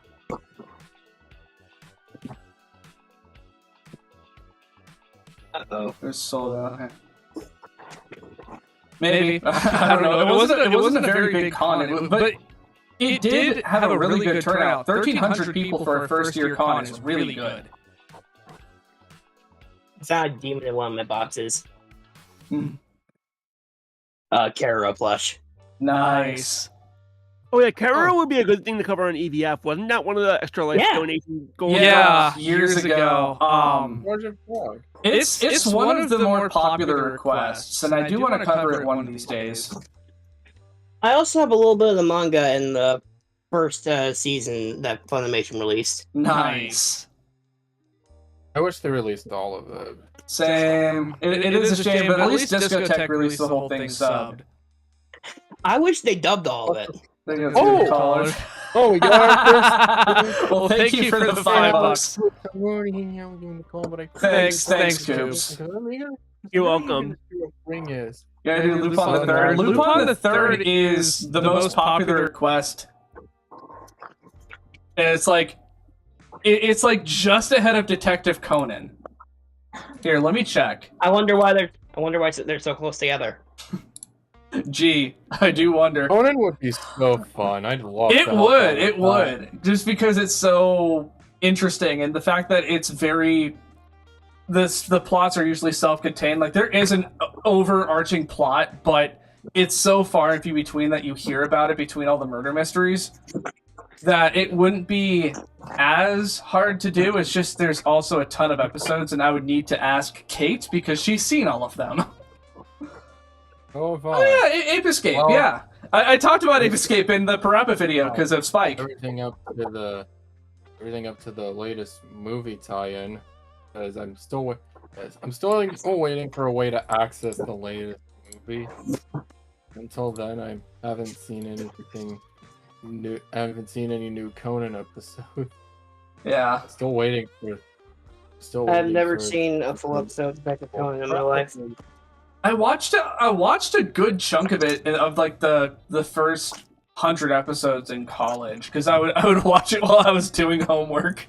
Speaker 6: Uh-oh.
Speaker 1: There's sold out. Maybe. I don't know. It wasn't a very big con, but it did have a really good turnout. 1,300 people for a first-year con is really good.
Speaker 6: It's not a demon in one of my boxes. Kara plush.
Speaker 1: Nice.
Speaker 5: Oh yeah, Kara would be a good thing to cover on EVF. Wasn't that one of the extra life donation goals?
Speaker 1: Yeah, years ago. It's one of the more popular requests, and I do want to cover it one of these days.
Speaker 6: I also have a little bit of the manga in the first season that Funimation released.
Speaker 1: Nice.
Speaker 4: I wish they released all of it.
Speaker 1: Same. It is a shame, but at least Discotech released the whole thing subbed.
Speaker 6: I wish they dubbed all of it.
Speaker 4: Oh, we got our first.
Speaker 1: Well, thank you for the $5. Thanks, Coops.
Speaker 5: You're welcome.
Speaker 1: Yeah, dude, Lupin the Third. Lupin the Third is the most popular request, and it's like just ahead of Detective Conan. Here, let me check.
Speaker 6: I wonder why they're so close together.
Speaker 1: Gee, I do wonder.
Speaker 4: Conan would be so fun. I'd love
Speaker 1: it. It would. Just because it's so interesting, and the fact that it's very. The plots are usually self-contained. Like there is an overarching plot, but it's so far and few between that you hear about it between all the murder mysteries that it wouldn't be as hard to do. It's just there's also a ton of episodes, and I would need to ask Kate because she's seen all of them.
Speaker 4: Oh
Speaker 1: yeah, Ape Escape. Well, yeah, I talked about Ape Escape in the Parappa video because of Spike.
Speaker 4: Everything up to the latest movie tie-in, because I'm still waiting for a way to access the latest movie. Until then, I haven't seen anything new. I haven't seen any new Conan episodes.
Speaker 1: Yeah,
Speaker 4: still waiting for.
Speaker 6: I've never seen a full episode of Detective Conan in my life.
Speaker 1: I watched a good chunk of it, of like the first 100 episodes in college, because I would watch it while I was doing homework.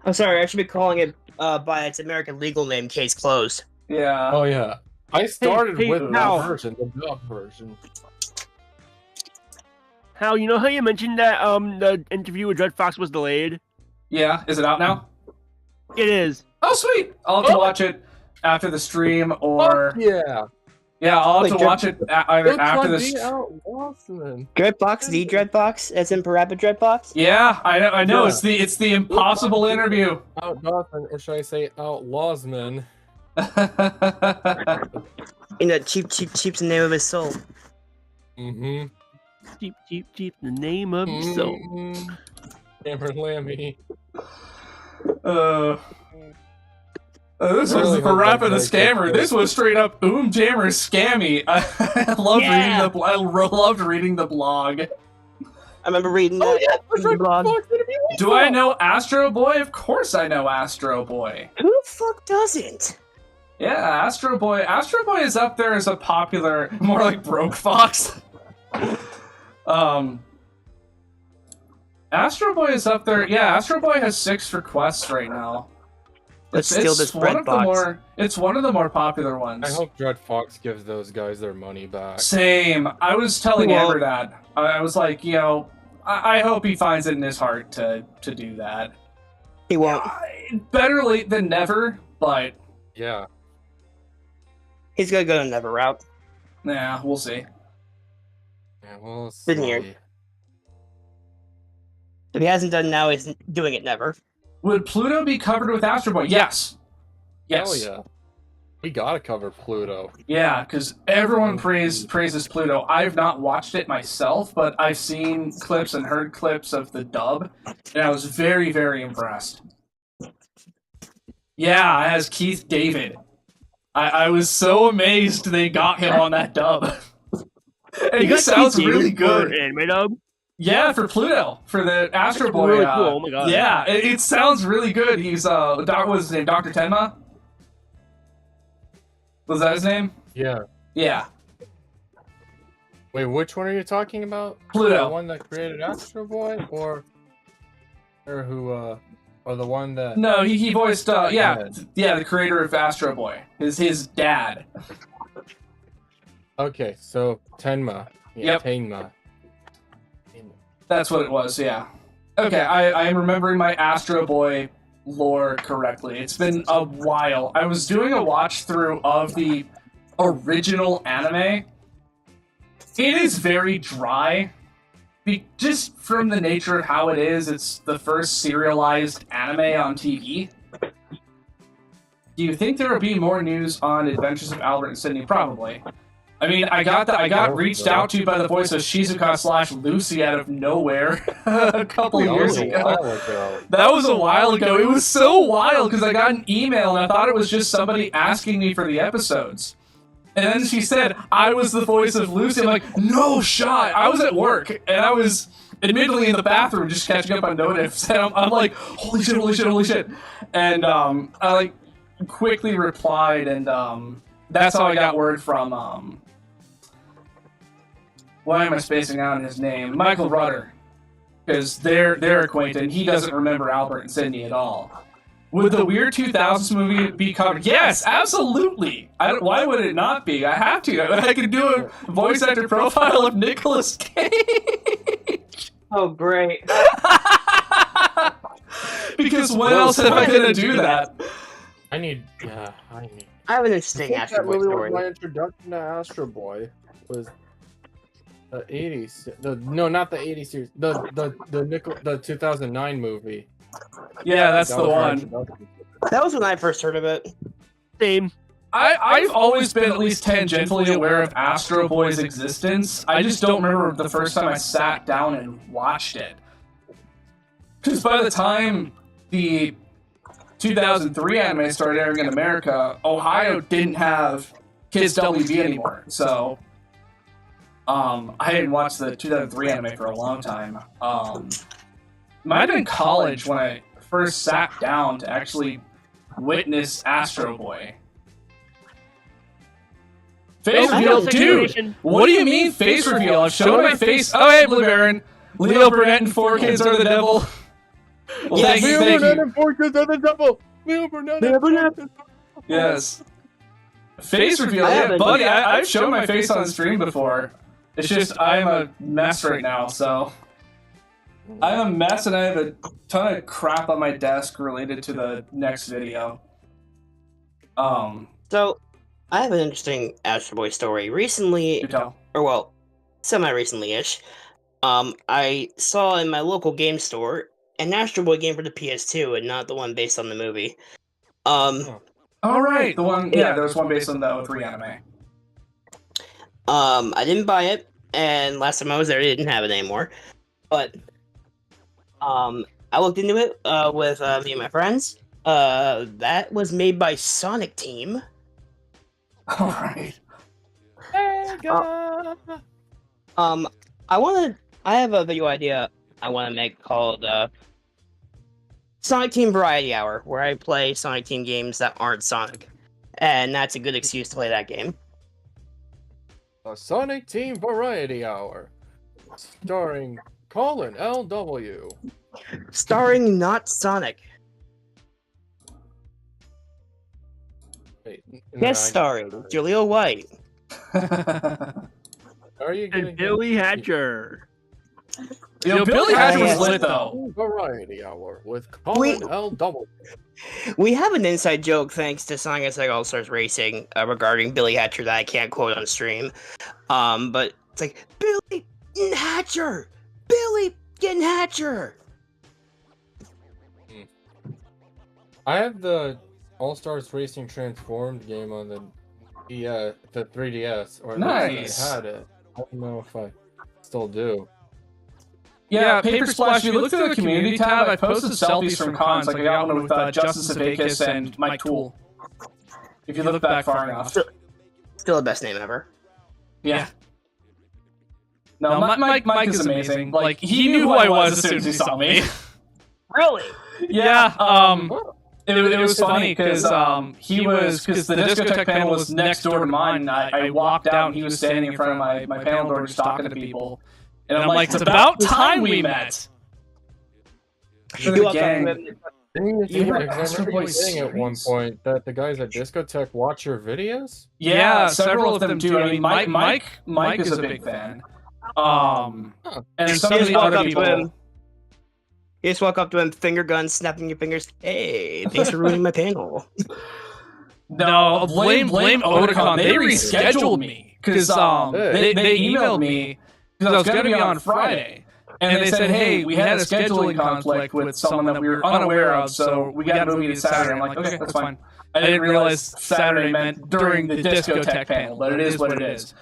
Speaker 6: I'm sorry, I should be calling it by its American legal name, Case Closed.
Speaker 1: Yeah.
Speaker 4: Oh yeah, I started with that version, the dub version.
Speaker 5: Hal, you know how you mentioned that the interview with Dread Fox was delayed?
Speaker 1: Yeah, is it out now?
Speaker 5: It is.
Speaker 1: Oh sweet! I'll have to watch it after the stream, or yeah, I'll have to watch it either after this.
Speaker 6: Dreadbox, the Dreadbox, as in Parappa Dreadbox.
Speaker 1: Yeah, I know. Yeah. It's the impossible interview.
Speaker 4: Outdawson, or should I say Outlawsman?
Speaker 6: In that cheap's the name of his soul.
Speaker 4: Mm-hmm.
Speaker 5: Cheap, the name of his soul.
Speaker 4: Hammer Lammy.
Speaker 1: This was for rapping the scammer. This was straight up Jammer scammy. I loved reading the blog.
Speaker 6: I remember reading that blog.
Speaker 1: Do I know Astro Boy? Of course I know Astro Boy.
Speaker 6: Who the fuck doesn't?
Speaker 1: Yeah, Astro Boy. Astro Boy is up there as a popular, more like Broke Fox. Astro Boy is up there. Yeah, Astro Boy has 6 requests right now.
Speaker 6: Let's steal this bread box.
Speaker 1: It's one of the more popular ones.
Speaker 4: I hope Dread Fox gives those guys their money back.
Speaker 1: Same. I was telling Amber that. I was like, I hope he finds it in his heart to do that.
Speaker 6: He won't.
Speaker 1: Better late than never, but...
Speaker 4: Yeah.
Speaker 6: He's gonna go the never route.
Speaker 1: Nah, we'll see.
Speaker 4: Yeah, we'll see.
Speaker 6: Been here. If he hasn't done now, he's doing it never.
Speaker 1: Would Pluto be covered with Astro Boy? Yes.
Speaker 4: Hell yeah. We gotta cover Pluto.
Speaker 1: Yeah, because everyone praises Pluto. I've not watched it myself, but I've seen clips and heard clips of the dub, and I was very, very impressed. Yeah, it has Keith David. I was so amazed they got him on that dub. And he sounds really good.
Speaker 5: Anime dub?
Speaker 1: Yeah, for Pluto, for the Astro Boy.
Speaker 5: Really cool. Oh my god.
Speaker 1: Yeah, it sounds really good. He's what was his name? Dr. Tenma? Was that his name?
Speaker 4: Yeah.
Speaker 1: Yeah.
Speaker 4: Wait, which one are you talking about?
Speaker 1: Pluto.
Speaker 4: The one that created Astro Boy, or who, or the one that?
Speaker 1: No, he voiced. The creator of Astro Boy is his dad.
Speaker 4: Okay, so Tenma. Yeah,
Speaker 1: Yep.
Speaker 4: Tenma.
Speaker 1: That's what it was. Yeah. Okay, I am remembering my Astro Boy lore correctly. It's been a while. I was doing a watch through of the original anime. It is very dry. Just from the nature of how it is, it's the first serialized anime on TV. Do you think there will be more news on Adventures of Albert and Sydney? Probably. I mean, I got reached out to by the voice of Shizuka/Lucy out of nowhere a couple years ago. That was a while ago. It was so wild because I got an email and I thought it was just somebody asking me for the episodes. And then she said, I was the voice of Lucy. I'm like, no shot. I was at work and I was admittedly in the bathroom just catching up on notifs. And I'm like, holy shit. And I quickly replied, and that's how I got word from why am I spacing out on his name? Michael Rudder. Because they're acquainted, and he doesn't remember Albert and Sydney at all. Would the Weird 2000s movie be covered? Yes, absolutely. Why would it not be? I have to. I could do a voice actor profile of Nicolas Cage.
Speaker 6: Oh, great.
Speaker 1: Because when else am I going to do that?
Speaker 4: I
Speaker 6: have an interesting Astro Boy story.
Speaker 4: My introduction to Astro Boy was the 80s. Not the 80s series. The 2009 movie.
Speaker 1: Yeah, that's the one.
Speaker 6: That was when I first heard of it.
Speaker 5: Same.
Speaker 1: I've always been at least tangentially aware of Astro Boy's existence. I just don't remember the first time I sat down and watched it. Because by the time the 2003 anime started airing in America, Ohio didn't have Kids WB anymore, so I hadn't watched the 2003 anime for a long time. Might have been college when I first sat down to actually witness Astro Boy. Face reveal, dude! What do you mean face reveal? I've shown my face. Oh, hey, Blue Baron. Leo Burnett and 4 kids are the devil. Well,
Speaker 6: yes.
Speaker 1: Leo
Speaker 4: Burnett and 4 kids are the devil. Leo Burnett.
Speaker 1: Yes. Face reveal, yeah, buddy. I've shown my face on stream before. It's just I'm a mess right now, so I'm a mess, and I have a ton of crap on my desk related to the next video.
Speaker 6: So I have an interesting Astro Boy story. Recently, semi-recently-ish, I saw in my local game store an Astro Boy game for the PS2, and not the one based on the movie.
Speaker 1: All right, the one. Yeah, there was one based on the O3 anime.
Speaker 6: I didn't buy it, and last time I was there, they didn't have it anymore. But I looked into it with me and my friends. That was made by Sonic Team.
Speaker 1: All right.
Speaker 6: I have a video idea I want to make called Sonic Team Variety Hour, where I play Sonic Team games that aren't Sonic, and that's a good excuse to play that game.
Speaker 4: A Sonic Team Variety Hour, starring Colin LW,
Speaker 6: starring not Sonic.
Speaker 4: Wait,
Speaker 6: Guest starring Julia White.
Speaker 4: Are you getting
Speaker 5: and Billy Hatcher?
Speaker 1: Billy Hatcher was lit though.
Speaker 4: Variety Hour with Colin LW.
Speaker 6: We have an inside joke thanks to Sonic Sega All Stars Racing regarding Billy Hatcher that I can't quote on stream. But it's like Billy Hatcher, Billy Hatcher.
Speaker 4: I have the All Stars Racing Transformed game on the 3DS, or at least I had it. I don't know if I still do.
Speaker 1: Yeah, Paper Splash, if you look through the community tab, I posted selfies from cons, like I got one with Justin Savakis and Mike Toole. If you look back far enough.
Speaker 6: Still the best name ever.
Speaker 1: Yeah. No, Mike is amazing. Like, he knew who I was as soon as he saw me.
Speaker 6: Really?
Speaker 1: Yeah, it was funny because the discotheque panel was next door to mine, and I walked out and he was standing in front of my panel door just talking to people. And I'm like, it's about time we met!
Speaker 6: You walked up to him.
Speaker 4: You were saying at one point that the guys at Discotech watch your videos?
Speaker 1: Yeah, several of them do. I mean, Mike is a big fan. And some of the other people...
Speaker 6: You just walk up to him, finger gun, snapping your fingers. Hey, thanks for ruining my panel.
Speaker 1: No, blame Otakon. They rescheduled me because they emailed me because I was going to be on Friday, and they said, "Hey, we had a scheduling conflict with someone that we were unaware of, so we got to move you to Saturday." I'm like, "Okay, that's fine." I didn't realize Saturday meant during the discotheque panel, but it is what it is.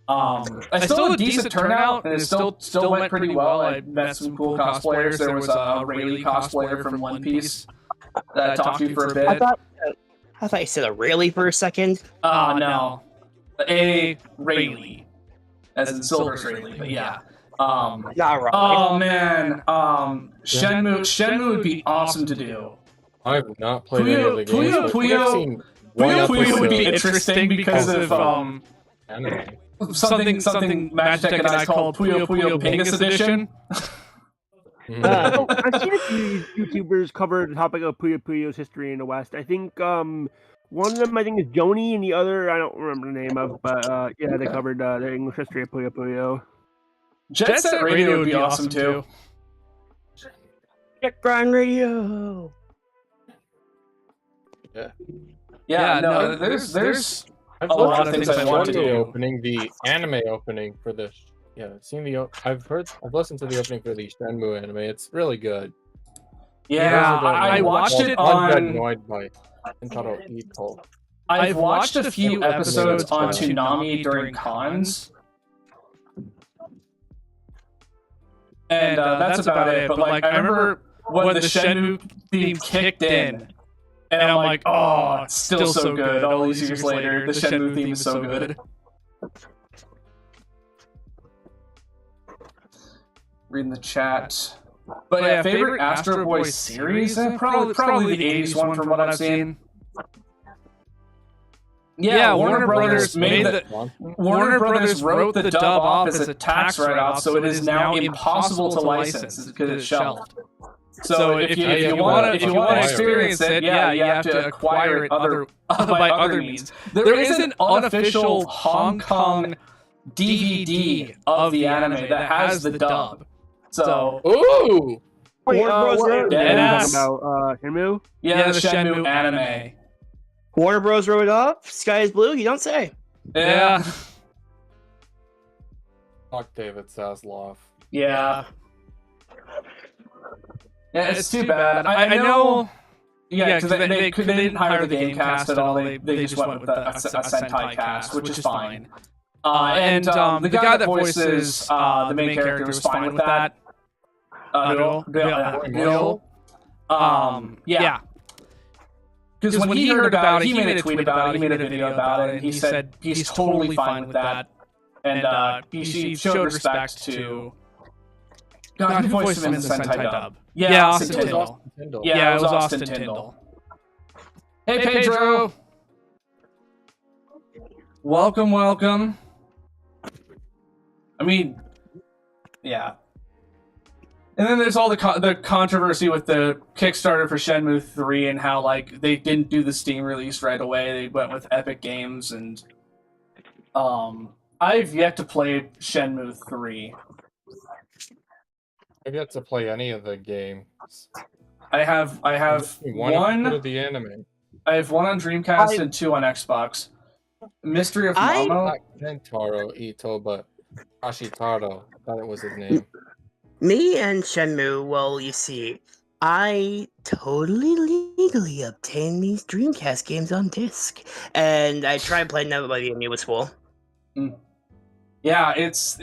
Speaker 1: I still had a decent turnout, and it still went pretty well. I met some cool cosplayers. There was a Rayleigh cosplayer from One Piece that I talked to for a bit.
Speaker 6: I thought you said a Rayleigh for a second.
Speaker 1: No. A Rayleigh. As in Silver's Rayleigh, but yeah.
Speaker 6: Not wrong.
Speaker 1: Oh, man. Shenmue would be awesome to do.
Speaker 4: I've not played any of the games.
Speaker 1: Puyo would be interesting because of
Speaker 4: anime.
Speaker 1: Something Magitech and I called Puyo Puyo Penis Edition.
Speaker 5: I've seen a few YouTubers cover the topic of Puyo Puyo's history in the West. I think one of them is Joni, and the other I don't remember the name of, but yeah, they covered the English history of Puyo Puyo.
Speaker 1: Jet Set Radio would be awesome too.
Speaker 6: Jet Grind Radio.
Speaker 1: Yeah. No, there's a lot of things I want to do.
Speaker 4: The anime opening for this. Yeah, I've listened to the opening for the Shenmue anime. It's really good.
Speaker 1: Yeah, I watched it on. I've watched a few episodes on Toonami during cons, and that's about it. But like, I remember when the Shenmue theme kicked in. And I'm like, oh, it's still so good. All these years later, the Shenmue theme is so good. Reading the chat. But yeah, favorite Astro Boy series? Probably the 80s one from what I've seen. Yeah, Warner Brothers wrote the dub off as a tax write-off, so it is now impossible to license because it's shelved. So if you want to experience it, you have to acquire it by other means. There is an unofficial Hong Kong DVD of the anime that has the dub. So
Speaker 4: ooh,
Speaker 5: wait, about
Speaker 1: Shenmue? Yeah, the Shenmue anime.
Speaker 6: Warner Bros. Wrote it up. Sky is blue. You don't say.
Speaker 1: Yeah.
Speaker 4: Fuck David Zasloff.
Speaker 1: Yeah. Yeah, it's too bad. I know Yeah, because they didn't hire the game cast at all. They just went with a Sentai cast, which is fine. And the guy that voices the main character was fine with that. Bill. Yeah. Because when he heard about it, he made a tweet about it, he made a video about it, and he said he's totally fine with that. And he showed respect to... God, who voiced him in the Sentai dub? Yeah, Austin Tyndall. Yeah, it was Austin Tyndall. Hey, Pedro! Welcome. I mean, yeah. And then there's all the controversy with the Kickstarter for Shenmue 3 and how, like, they didn't do the Steam release right away. They went with Epic Games, and I've yet to play Shenmue 3.
Speaker 4: I've yet to play any of the games.
Speaker 1: I have one
Speaker 4: of the anime.
Speaker 1: I have one on Dreamcast and 2 on Xbox. Mystery of Momo.
Speaker 4: Not Kentaro Ito, but Ashitaro. I thought it was his name.
Speaker 6: Me and Shenmue, well, you see, I totally legally obtained these Dreamcast games on disc, and I tried playing them, but it was full.
Speaker 1: Yeah, it's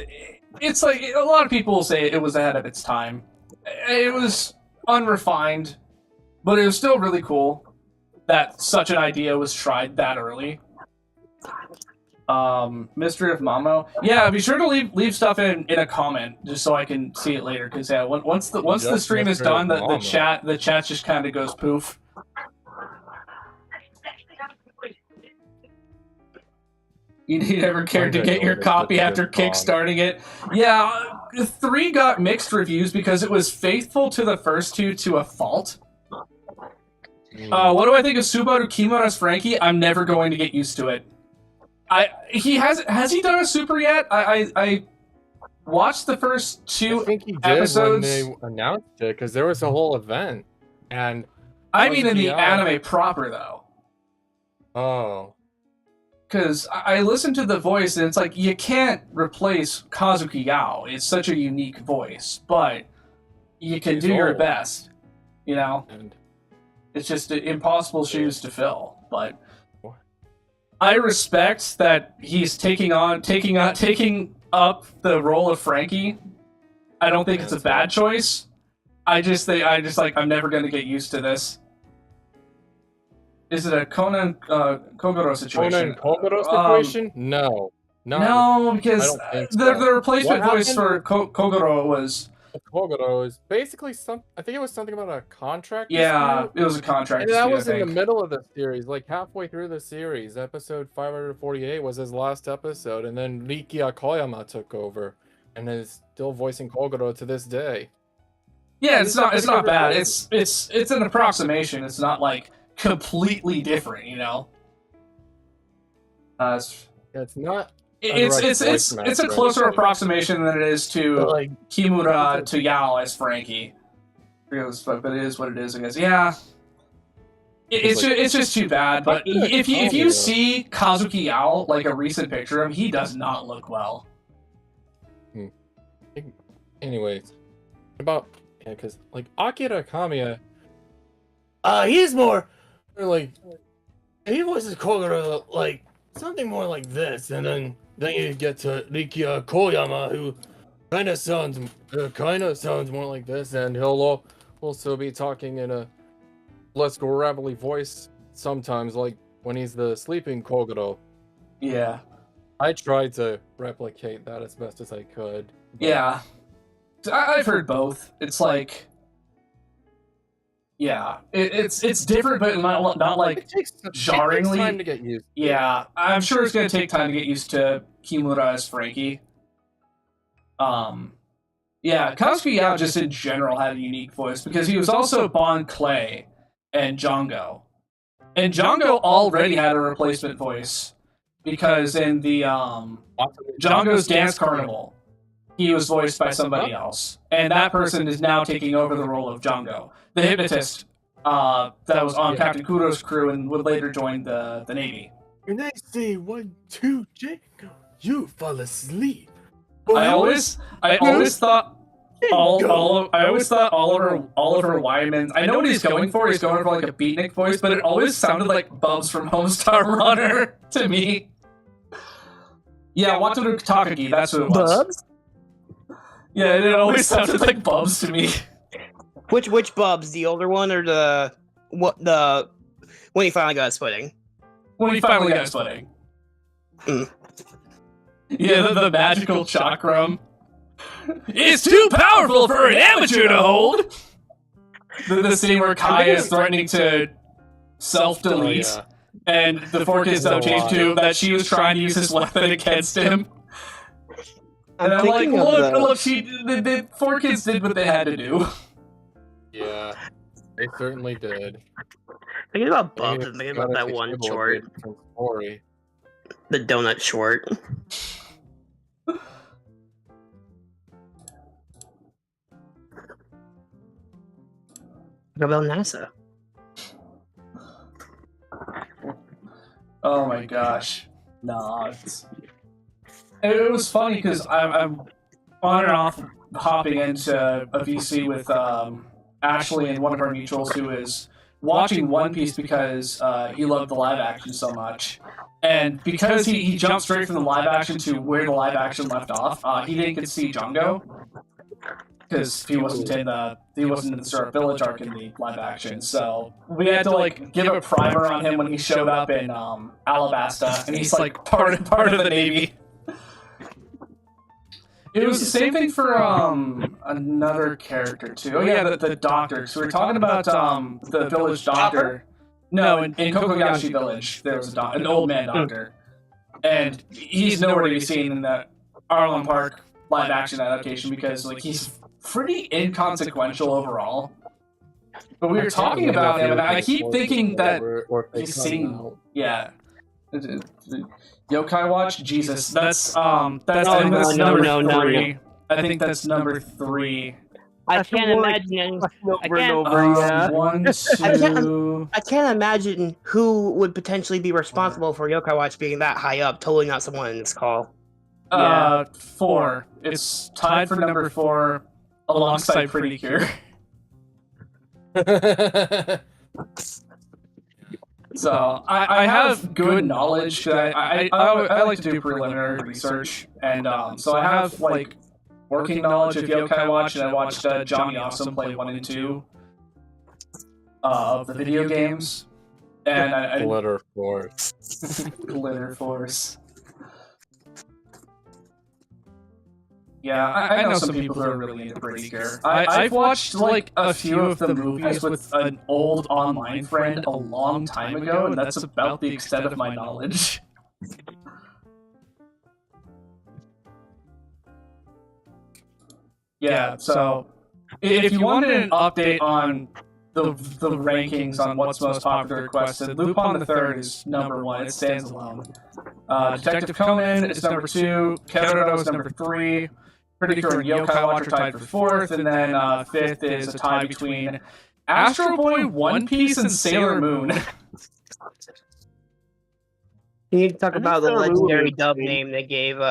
Speaker 1: like a lot of people will say it was ahead of its time. It was unrefined, but it was still really cool that such an idea was tried that early. Mystery of Momo. Yeah, be sure to leave stuff in a comment just so I can see it later. Because yeah, once the stream is done, the chat just kind of goes poof. You never cared to get your copy after kickstarting it. Yeah, 3 got mixed reviews because it was faithful to the first 2 to a fault. What do I think of Subaru Kimura's Frankie? I'm never going to get used to it. Has he done a super yet? I watched the first 2
Speaker 4: I think he did
Speaker 1: episodes
Speaker 4: when they announced it because there was a whole event, and
Speaker 1: I mean in the anime proper though.
Speaker 4: Oh,
Speaker 1: because I listened to the voice and it's like you can't replace Kazuki Yao. It's such a unique voice, but you can do your best. You know, it's just impossible shoes to fill, but. I respect that he's taking up the role of Frankie. I don't think it's a bad choice. I'm never going to get used to this. Is it a Conan Kogoro situation?
Speaker 4: Conan Kogoro situation? No,
Speaker 1: because the replacement voice for Kogoro was.
Speaker 4: Kogoro is basically I think it was something about a contract.
Speaker 1: Yeah, it was a contract.
Speaker 4: And that was in the middle of the series, like halfway through the series. Episode 548 was his last episode, and then Riki Akoyama took over, and is still voicing Kogoro to this day.
Speaker 1: Yeah, it's not bad. It's an approximation. It's not like completely different, you know.
Speaker 4: It's not.
Speaker 1: It's a closer approximation than it is to Kimura to Yao as Frankie. But it is what it is, I guess. Yeah. It's just too bad. But if you see Kazuki Yao, like a recent picture of him, he does not look well.
Speaker 4: Anyways, because like Akira Kamiya,
Speaker 7: he's more like he voices Kogoro like something more like this, and then you get to Riki Koyama, who kind of sounds more like this, and he'll also be talking in a less gravelly voice sometimes, like when he's the sleeping Kogoro.
Speaker 1: Yeah.
Speaker 4: I tried to replicate that as best as I could.
Speaker 1: Yeah. I've heard both. It's like, yeah, it's different, but not like jarringly.
Speaker 4: It takes time to get used to.
Speaker 1: Yeah, I'm sure it's going to take time to get used to Kimura as Frankie. Yeah, Kazuki Yao just in general had a unique voice because he was also Bon Clay and Django. And Django already had a replacement voice because in the Django's Dance Carnival, he was voiced by somebody else. And that person is now taking over the role of Django, the hypnotist that was on Captain Kuro's crew and would later join the Navy.
Speaker 7: When I say 1, 2, Django, you fall asleep.
Speaker 1: I always thought I always thought Oliver Wyman. I know what he's going for. He's going for like a beatnik voice, but it always sounded like Bubs from Homestar Runner to me. Yeah, Wataru Takagi. That's who it was.
Speaker 6: Bubs?
Speaker 1: Yeah, it always sounded like Bubs to me.
Speaker 6: Which Bubs? The older one or when he finally got his footing?
Speaker 1: When he finally got his footing.
Speaker 6: Mm.
Speaker 1: Yeah, the magical chakram. It's too powerful for an amateur to hold! The scene where Kai is threatening to self-delete, and the four kids don't change to that she was trying to use his weapon against him. And I'm like, look, the four kids did what they had to do.
Speaker 4: Yeah, they certainly did.
Speaker 6: Thinking about Bubs and thinking about that one short. The donut short. What about NASA?
Speaker 1: Oh my gosh. Nah. It was funny because I'm on and off hopping into a VC with Ashley and one of our mutuals who is watching One Piece because he loved the live action so much. And because he jumped straight from the live action to where the live action left off, he didn't get to see Django. Because he wasn't in the Syrup Village arc in the live action, so we had to like give a primer on him when he showed up in Alabasta, and he's like part of the Navy. It was the same thing for another character too. Oh yeah, the doctor. So we were talking about the village doctor. No, in Kokoyashi Village, there was an old man doctor, and he's nowhere to be seen in the Arlen Park live action adaptation because like he's pretty inconsequential overall. But we were talking about him, and I keep thinking that he's seen. Yeah. Yokai Watch? Jesus. That's number 3. I think that's number 3.
Speaker 6: I can't imagine. I can't imagine who would potentially be responsible for Yokai Watch being that high up. Totally not someone in this call.
Speaker 1: 4. It's tied for number 4 alongside Pretty Cure. So I have good knowledge. I like to do preliminary research, and so I have like working knowledge of Yokai Watch, and I watched Johnny Awesome play 1 and 2 of the video games, and
Speaker 4: Glitter Force.
Speaker 1: Glitter Force. Yeah, I know some people who are really into Pretty Cure. I've watched like a few of the movies with an old online friend a long time ago, and that's about the extent of my knowledge. Yeah, so if you wanted an update on the rankings on what's most popular requested, Lupin the Third is number 1. It stands alone. Detective Conan is number 2. Keruto is number 3. Pretty Cure and Yokai Watch are tied for 4th, and then 5th is a tie between Astro Boy, One Piece, and Sailor Moon.
Speaker 6: You need to talk about the legendary dub name they gave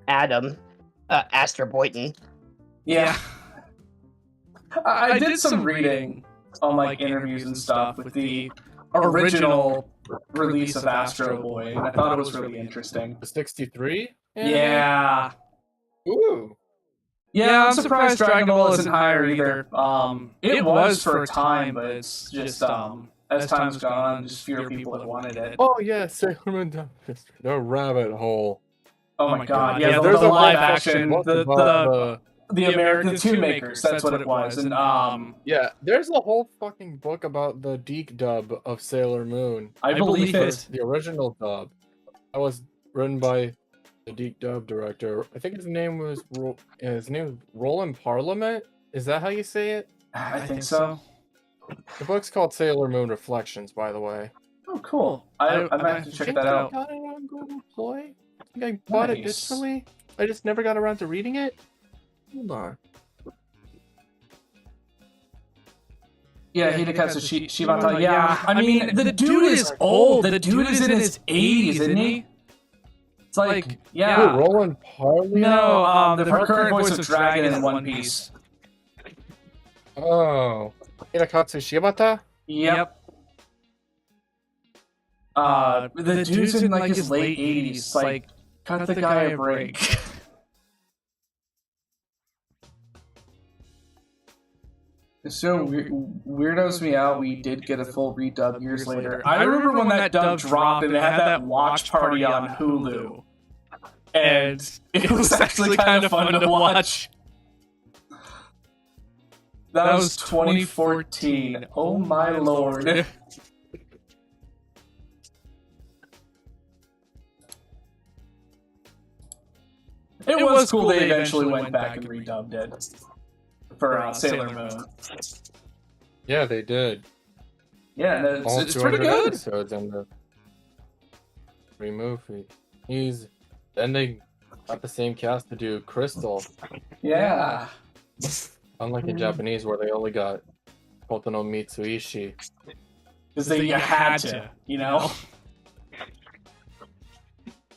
Speaker 6: Adam, Astro Boyton.
Speaker 1: Yeah. I did some reading on like interviews and stuff with the original release of Astro Boy, and I thought it was really interesting.
Speaker 4: The 63?
Speaker 1: Yeah.
Speaker 4: Ooh.
Speaker 1: Yeah, I'm surprised Dragon Ball isn't higher either. It was for a time, but it's just as time's gone on, just fewer people have wanted it.
Speaker 4: Oh yeah, Sailor Moon the rabbit hole.
Speaker 1: Oh my god, yeah, there's a live action, the American Two Makers, that's what it was, and
Speaker 4: yeah, there's a whole fucking book about the Deke dub of Sailor Moon.
Speaker 1: I believe it.
Speaker 4: The original dub. That was written by the Deke dub director. I think his name was Roland Parliament. Is that how you say it?
Speaker 1: I think so.
Speaker 4: The book's called Sailor Moon Reflections, by the way.
Speaker 1: Oh, cool. I might have to check that out.
Speaker 4: I got it on Google Play. I think I bought it digitally. I just never got around to reading it. Hold on.
Speaker 1: Yeah, Hidekatsu Shibata. Yeah, I mean, the dude is old. The dude is in his 80s, isn't he? It's like, yeah.
Speaker 4: Ooh, Roland Parley?
Speaker 1: No, the current voice of Dragon in One Piece.
Speaker 4: Oh. Hirakatsu Shibata?
Speaker 1: Yep. The dude's in like his late 80s. Like, cut the guy a break. So weirdos me out. We did get a full redub years later. I remember when that dub dropped and they had that watch party on Hulu, and it was actually kind of fun to watch. That was 2014. Oh my lord. It was cool they eventually went back and redubbed it for Sailor Moon.
Speaker 4: Yeah, they did.
Speaker 1: Yeah, it's pretty good.
Speaker 4: Episodes and the movie. Then they got the same cast to do Crystal.
Speaker 1: Yeah.
Speaker 4: Unlike in Japanese, where they only got Koto no Mitsuishi.
Speaker 1: Because you had to, you know?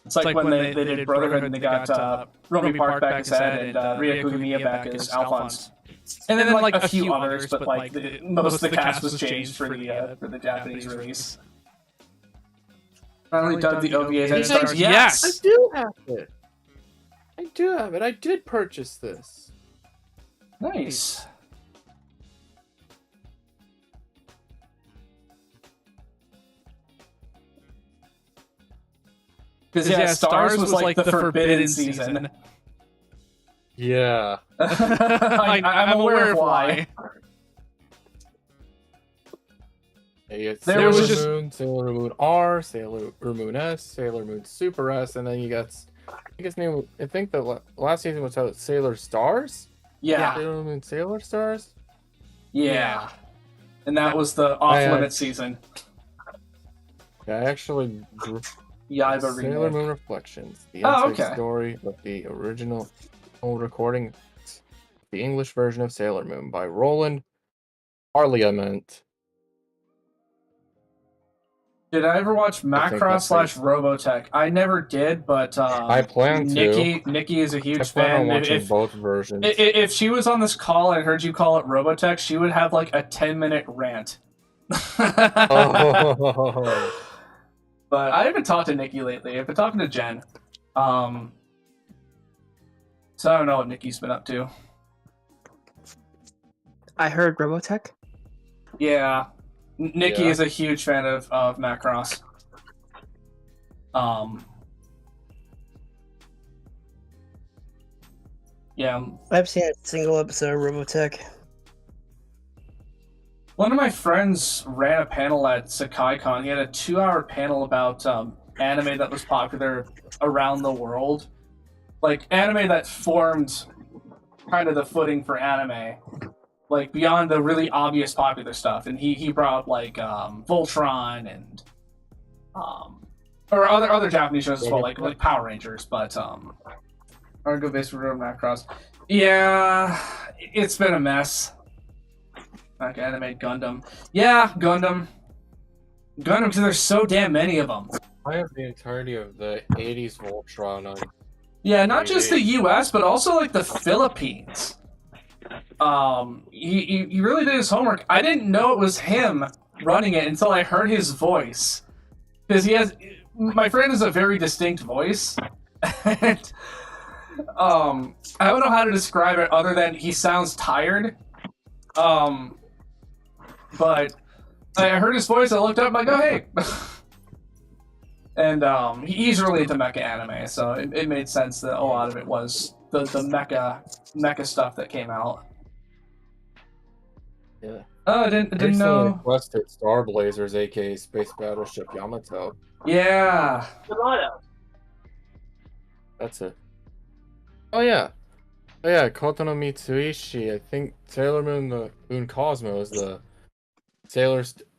Speaker 1: It's like when they did Brotherhood and they got Romy Park back as Ed and Ryoku Miya back as Alphonse. And then like a few others, but like most of the cast was changed for the Japanese release. Finally dubbed the OVAs and stars. Yes!
Speaker 4: I do have it. I did purchase this.
Speaker 1: Nice. Because Stars was like the forbidden season.
Speaker 4: Yeah.
Speaker 1: I'm aware of why.
Speaker 4: You get Sailor Moon, Sailor Moon R, Sailor Moon S, Sailor Moon Super S, and then you got, I think the last season was out Sailor Stars?
Speaker 1: Yeah.
Speaker 4: Sailor Moon Sailor Stars?
Speaker 1: Yeah. And that was the off-limit season.
Speaker 4: Yeah, I actually drew Sailor Moon Reflections, the inside story of the original recording, the English version of Sailor Moon by Roland Parliament.
Speaker 1: Did I ever watch Macross / Robotech? I never did, but
Speaker 4: I plan to.
Speaker 1: Nikki is a huge
Speaker 4: fan. I plan on watching both versions.
Speaker 1: If she was on this call and heard you call it Robotech, she would have like a 10-minute rant.
Speaker 4: Oh.
Speaker 1: But I haven't talked to Nikki lately. I've been talking to Jen. So I don't know what Nikki's been up to.
Speaker 6: I heard Robotech.
Speaker 1: Yeah. Nikki is a huge fan of Macross. Yeah.
Speaker 6: I've seen a single episode of Robotech.
Speaker 1: One of my friends ran a panel at SakaiCon. He had a 2-hour panel about anime that was popular around the world. Like, anime that formed kind of the footing for anime. Like, beyond the really obvious popular stuff. And he brought up, like, Voltron and... or other Japanese shows as well, like Power Rangers, but... Argo based for Macross. Yeah, it's been a mess. Like anime Gundam. Yeah, Gundam, because there's so damn many of them.
Speaker 4: I have the entirety of the 80s Voltron on...
Speaker 1: Yeah, not just the US, but also like the Philippines. He really did his homework. I didn't know it was him running it until I heard his voice. Because my friend has a very distinct voice. And I don't know how to describe it other than he sounds tired. But I heard his voice, I looked up, I'm like, oh, hey. And he's really into mecha anime, so it made sense that a lot of it was the mecha stuff that came out.
Speaker 4: Yeah.
Speaker 1: Oh, I didn't know.
Speaker 4: Requested Star Blazers, aka Space Battleship Yamato.
Speaker 1: Yeah.
Speaker 4: That's it. Oh yeah. Koto no Mitsuishi. I think Sailor Moon, the Moon Cosmo is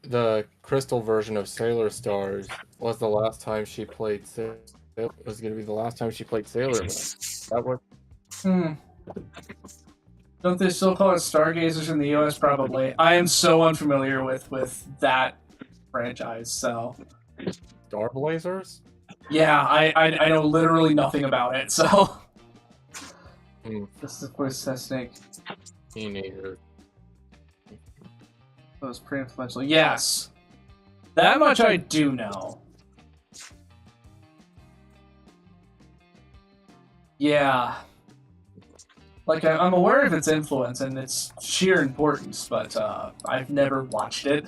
Speaker 4: the crystal version of Sailor Stars. Was the last time she played was going to be the last time she played Sailor Moon. That was.
Speaker 1: Don't they still call it Stargazers in the US? Probably. I am so unfamiliar with that franchise. So.
Speaker 4: Star Blazers?
Speaker 1: Yeah, I know literally nothing about it, so. This is voice testing.
Speaker 4: Teenager.
Speaker 1: That was pretty influential. Yes. That much I do know. Yeah. Like, I'm aware of its influence and its sheer importance, but I've never watched it.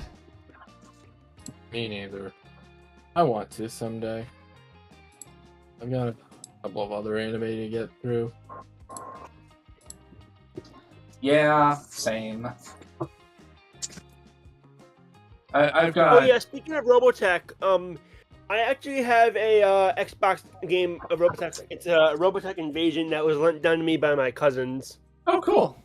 Speaker 4: Me neither. I want to someday. I've got a couple of other anime to get through.
Speaker 1: Yeah, same. I've got...
Speaker 5: Oh yeah, speaking of Robotech, I actually have a Xbox game of Robotech. It's a Robotech Invasion that was lent down to me by my cousins.
Speaker 1: Oh, cool.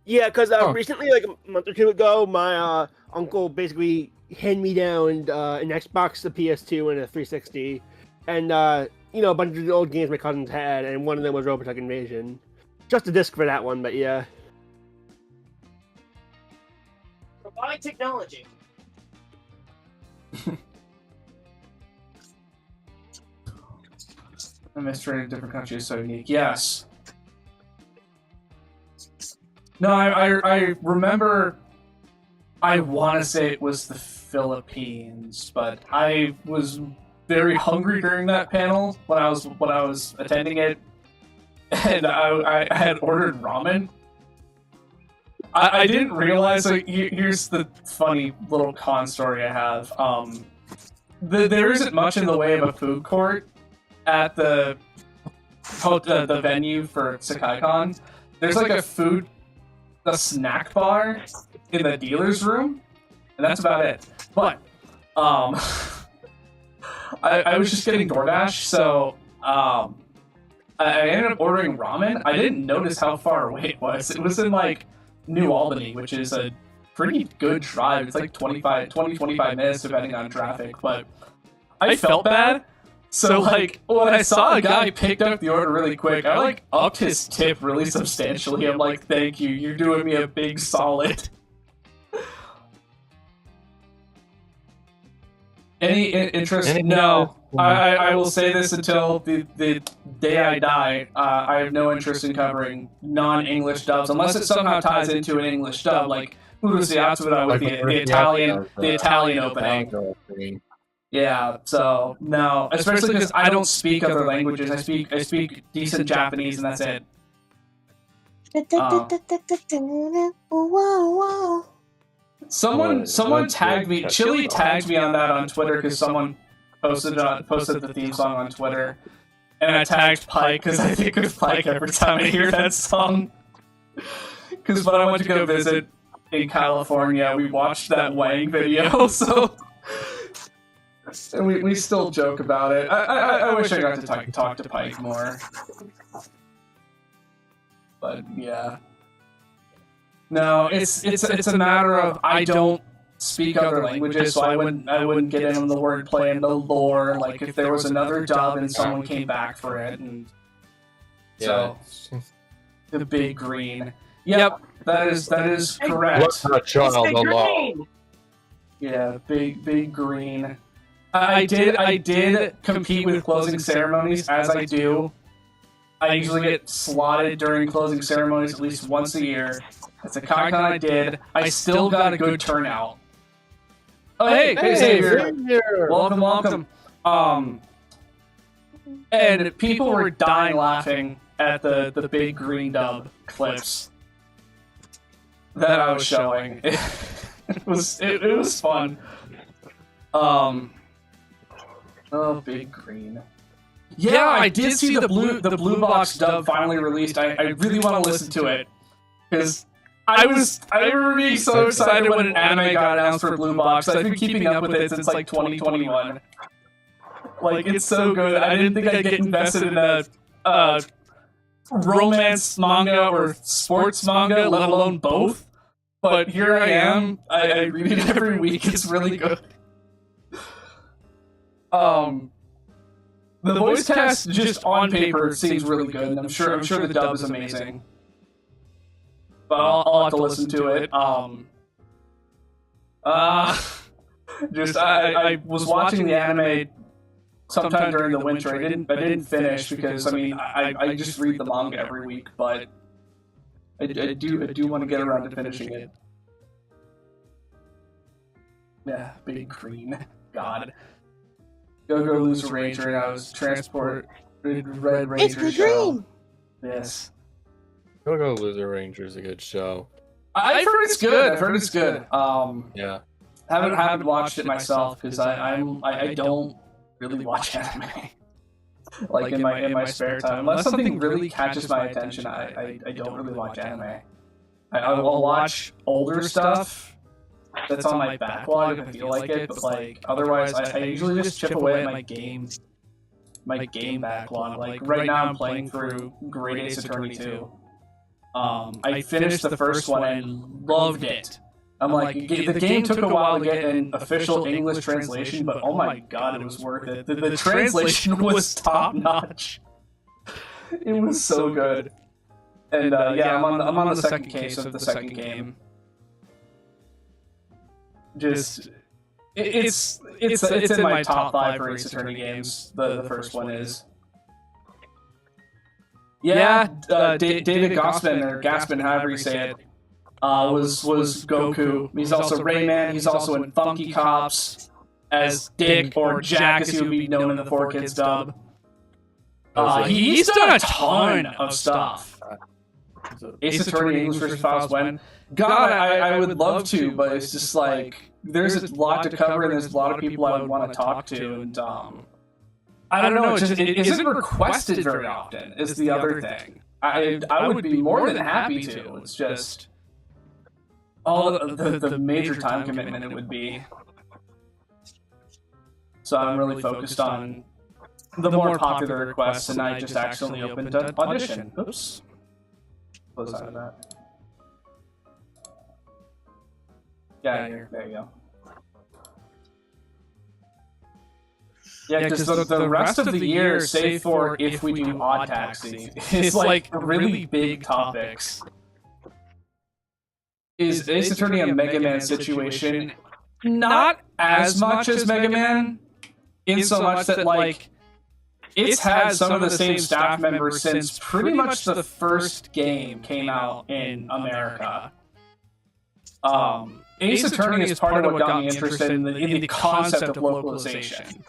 Speaker 5: Yeah, because recently, like a month or two ago, my uncle basically handed me down an Xbox, a PS2, and a 360, and a bunch of the old games my cousins had, and one of them was Robotech Invasion. Just a disc for that one, but yeah.
Speaker 6: Robotic technology.
Speaker 1: The mystery in a different country is so unique. Yes. No, I remember. I want to say it was the Philippines, but I was very hungry during that panel when I was attending it, and I had ordered ramen. I didn't realize. Like, here's the funny little con story I have. There isn't much in the way of a food court at the venue for SakaiCon. There's like a snack bar in the dealer's room, and that's about it. But I was just getting DoorDash, so I ended up ordering ramen. I didn't notice how far away it was. It was in like New Albany, which is a pretty good drive. It's like 25 minutes depending on traffic, but I felt bad. So, like, when I saw a guy picked up the order really quick, I, like, upped his tip really substantially. I'm like, thank you, you're doing me a big solid. Any interest? No. I will say this until the day I die. I have no interest in covering non-English dubs, unless it somehow ties into an English dub, like Urushiyatsura with the Italian opening. Yeah, so no, especially because I don't speak other languages. I speak decent Japanese, and that's it. Someone tagged me. Chili tagged me on that on Twitter because someone posted the theme song on Twitter, and I tagged Pike because I think of Pike every time I hear that song. Because when I went to go visit in California, we watched that Wang video, so. And we still joke about it. I wish I got to talk to Pike more. But yeah. No, it's a matter of I don't speak other languages, so I wouldn't get in on the wordplay and the lore. Like if there was another dub and someone came back for it, and so the big green. Yep, that is correct.
Speaker 4: What's a child alone?
Speaker 1: Yeah, big green. I did compete with closing ceremonies, as I do. I usually get slotted during closing ceremonies at least once a year. That's a con I did. I still got a good turnout. Oh, hey Xavier. Welcome. And people were dying laughing at the big green dub clips that I was showing. It was fun. Oh, big green. Yeah, I did see the blue box dub finally released. I really want to listen to it because I remember being so excited when an anime got announced for Blue Box. I've been keeping up with it since like 2021. Like it's so good. I didn't think I'd get invested in a romance manga or sports manga, let alone both. But here I am. I read it every week. It's really good. The voice cast just on paper seems really good, and I'm sure the dub is amazing. But I'll have to listen to it. I was watching the anime sometime during the winter. I didn't finish because I mean I just read the manga every week, but I do want to get around to finishing it. Yeah, big green. God. Go Loser Ranger, and I was Transport Red Ranger.
Speaker 6: It's the dream!
Speaker 1: Yes.
Speaker 4: Go Loser Ranger is a good show.
Speaker 1: I've heard it's good. I've heard it's good.
Speaker 4: Yeah.
Speaker 1: Haven't watched it myself because I don't really watch anime. Like in my spare time, unless something really catches my attention, I don't really watch anime. I'll watch older stuff that's on my backlog if I feel like it, but like otherwise, I usually just chip away at my game backlog. Like right now, I'm playing through Great Ace Attorney 2. I finished the first one and loved it. I'm like, the game took a while to get an official English translation, but oh my god, it was worth it. The translation was top notch. It was so good. And yeah, I'm on the second case of the second game. Just it's in my top 5 Ace Attorney games. The first one is. Yeah, David Gaspin, however you say it, was Goku. He's also Rayman. He's also in Funky Cops as Dick, or Jack, as he would be known in the 4Kids dub. He's done a ton of stuff. Ace Attorney, English vs. Files when? God, I would love to, but it's just like, there's a lot to cover and there's a lot of people I would want to talk to, and I don't know, it isn't requested very often, is the other thing. I would be more than happy to, it's just all the major time commitment it would be. So I'm really focused on the more popular requests, and I just accidentally opened an audition. Oops. Close out of that. Yeah, there you go. Yeah, because the rest of the year, save for if we do Odd Taxi, is like really big topics. Is Ace Attorney a Mega Man situation? Not as much as Mega Man, in so much that like it's had some of the same staff members since pretty much the first game came out in America. Ace Attorney is part of what got me interested in the concept of localization.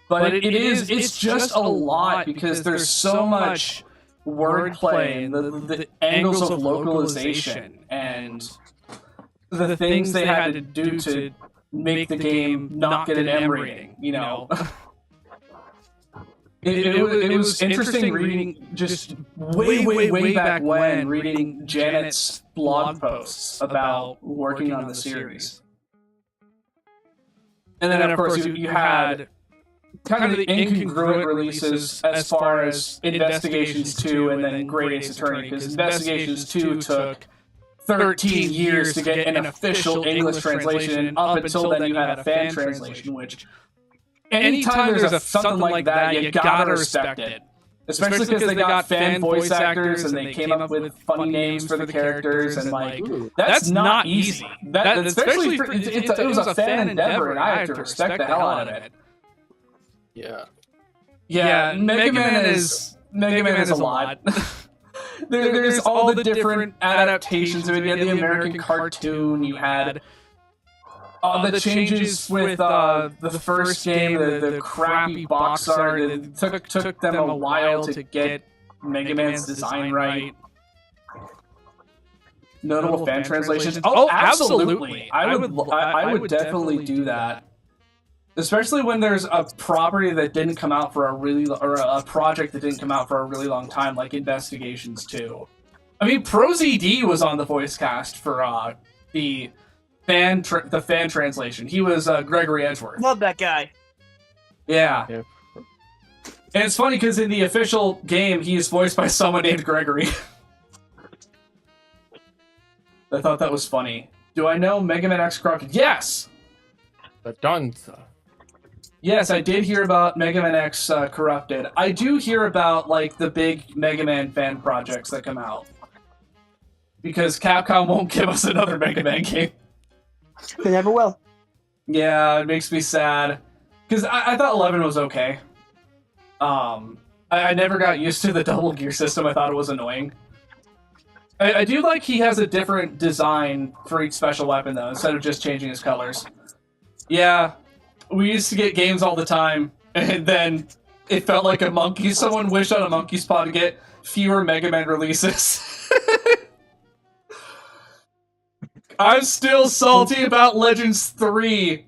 Speaker 1: But it's just a lot because there's so much wordplay and the angles of localization and the things they had to do to make the game not get an M rating, you know. It was interesting reading just way back when, reading Janet's blog posts about working on the series. And then of course you had kind of the incongruent releases as far as Investigations 2 and then Great Ace Attorney, because Investigations 2 took 13 years to get an official English translation, and up until then you had a fan translation, which anytime there's something like that, you gotta respect it. Especially because they got fan voice actors and they came up with funny names for the characters, and like, that's not easy. Especially it was a fan endeavor, and I have to respect the hell out of it. Yeah, Mega Man is a lot. There's all the different adaptations of it. You had the American cartoon, you had the changes with the first game, the crappy box art. It took them a while to get Mega Man's design right. Notable fan translations. Oh, absolutely. I would definitely do that. Especially when there's a property that didn't come out for a project that didn't come out for a really long time, like Investigations 2. I mean, ProZD was on the voice cast for the fan translation. He was Gregory Edgeworth.
Speaker 6: Love that guy.
Speaker 1: Yeah. And it's funny because in the official game, he is voiced by someone named Gregory. I thought that was funny. Do I know Mega Man X Crockett? Yes!
Speaker 4: The Dunza.
Speaker 1: Yes, I did hear about Mega Man X Corrupted. I do hear about like the big Mega Man fan projects that come out. Because Capcom won't give us another Mega Man game.
Speaker 6: They never will.
Speaker 1: Yeah, it makes me sad. because I thought 11 was okay. I never got used to the double gear system. I thought it was annoying. I do like he has a different design for each special weapon, though, instead of just changing his colors. Yeah, we used to get games all the time, and then it felt like a monkey. Someone wished on a monkey spot to get fewer Mega Man releases. I'm still salty about Legends 3.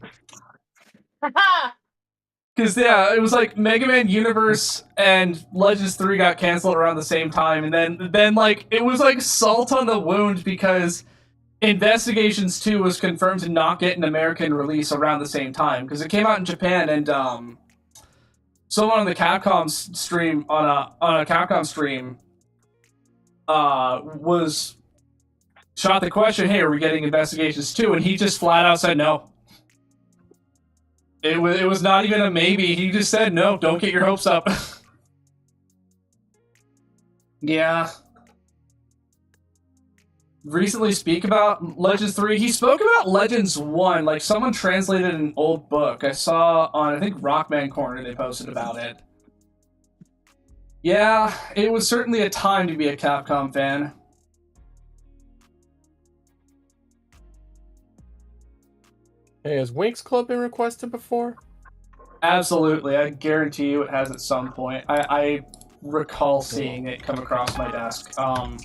Speaker 1: Because, yeah, it was like Mega Man Universe and Legends 3 got canceled around the same time, and then like, it was like salt on the wound because Investigations 2 was confirmed to not get an American release around the same time, because it came out in Japan, and someone on the Capcom stream, on a Capcom stream, was shot the question, hey, are we getting Investigations 2? And he just flat out said no. It was not even a maybe. He just said, no, don't get your hopes up. Yeah. Recently speak about Legends 3. He spoke about Legends 1. Like, someone translated an old book. I saw on, I think, Rockman Corner, they posted about it. Yeah, it was certainly a time to be a Capcom fan.
Speaker 4: Hey, has Winx Club been requested before?
Speaker 1: Absolutely, I guarantee you it has at some point. I recall seeing it come across my desk. I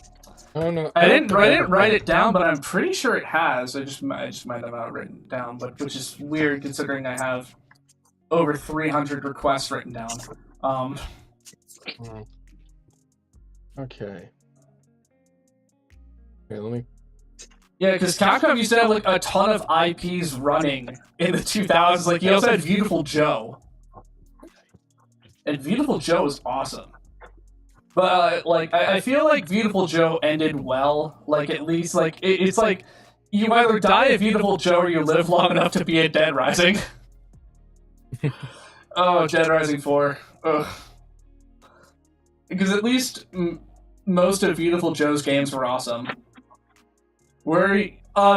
Speaker 4: don't know.
Speaker 1: I didn't write it down, but I'm pretty sure it has. I just might have not written it down, but which is weird considering I have over 300 requests written down.
Speaker 4: Okay. Okay, let me.
Speaker 1: Yeah, because Capcom used to have like a ton of IPs running in the 2000s. Like, you also had Beautiful Joe. And Beautiful Joe is awesome. But, like, I feel like Beautiful Joe ended well. Like, at least, like, it's like, you either die a Beautiful Joe or you live long enough to be a Dead Rising. Oh, Dead Rising 4. Ugh. Because at least most of Beautiful Joe's games were awesome. Where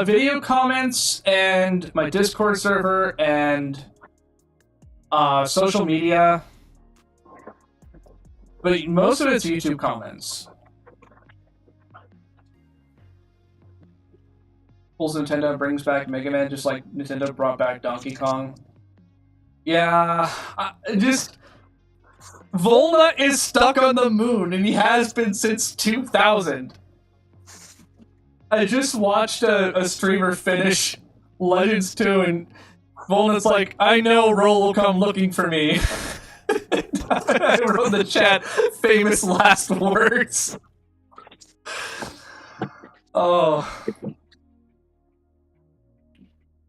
Speaker 1: video comments and my Discord server and social media, but most of it's YouTube comments. Pulls Nintendo brings back Mega Man just like Nintendo brought back Donkey Kong. Yeah, Volna is stuck on the moon, and he has been since 2000. I just watched a streamer finish Legends 2, and Volna's like, I know Roll will come looking for me. I wrote in the chat, famous last words. Oh.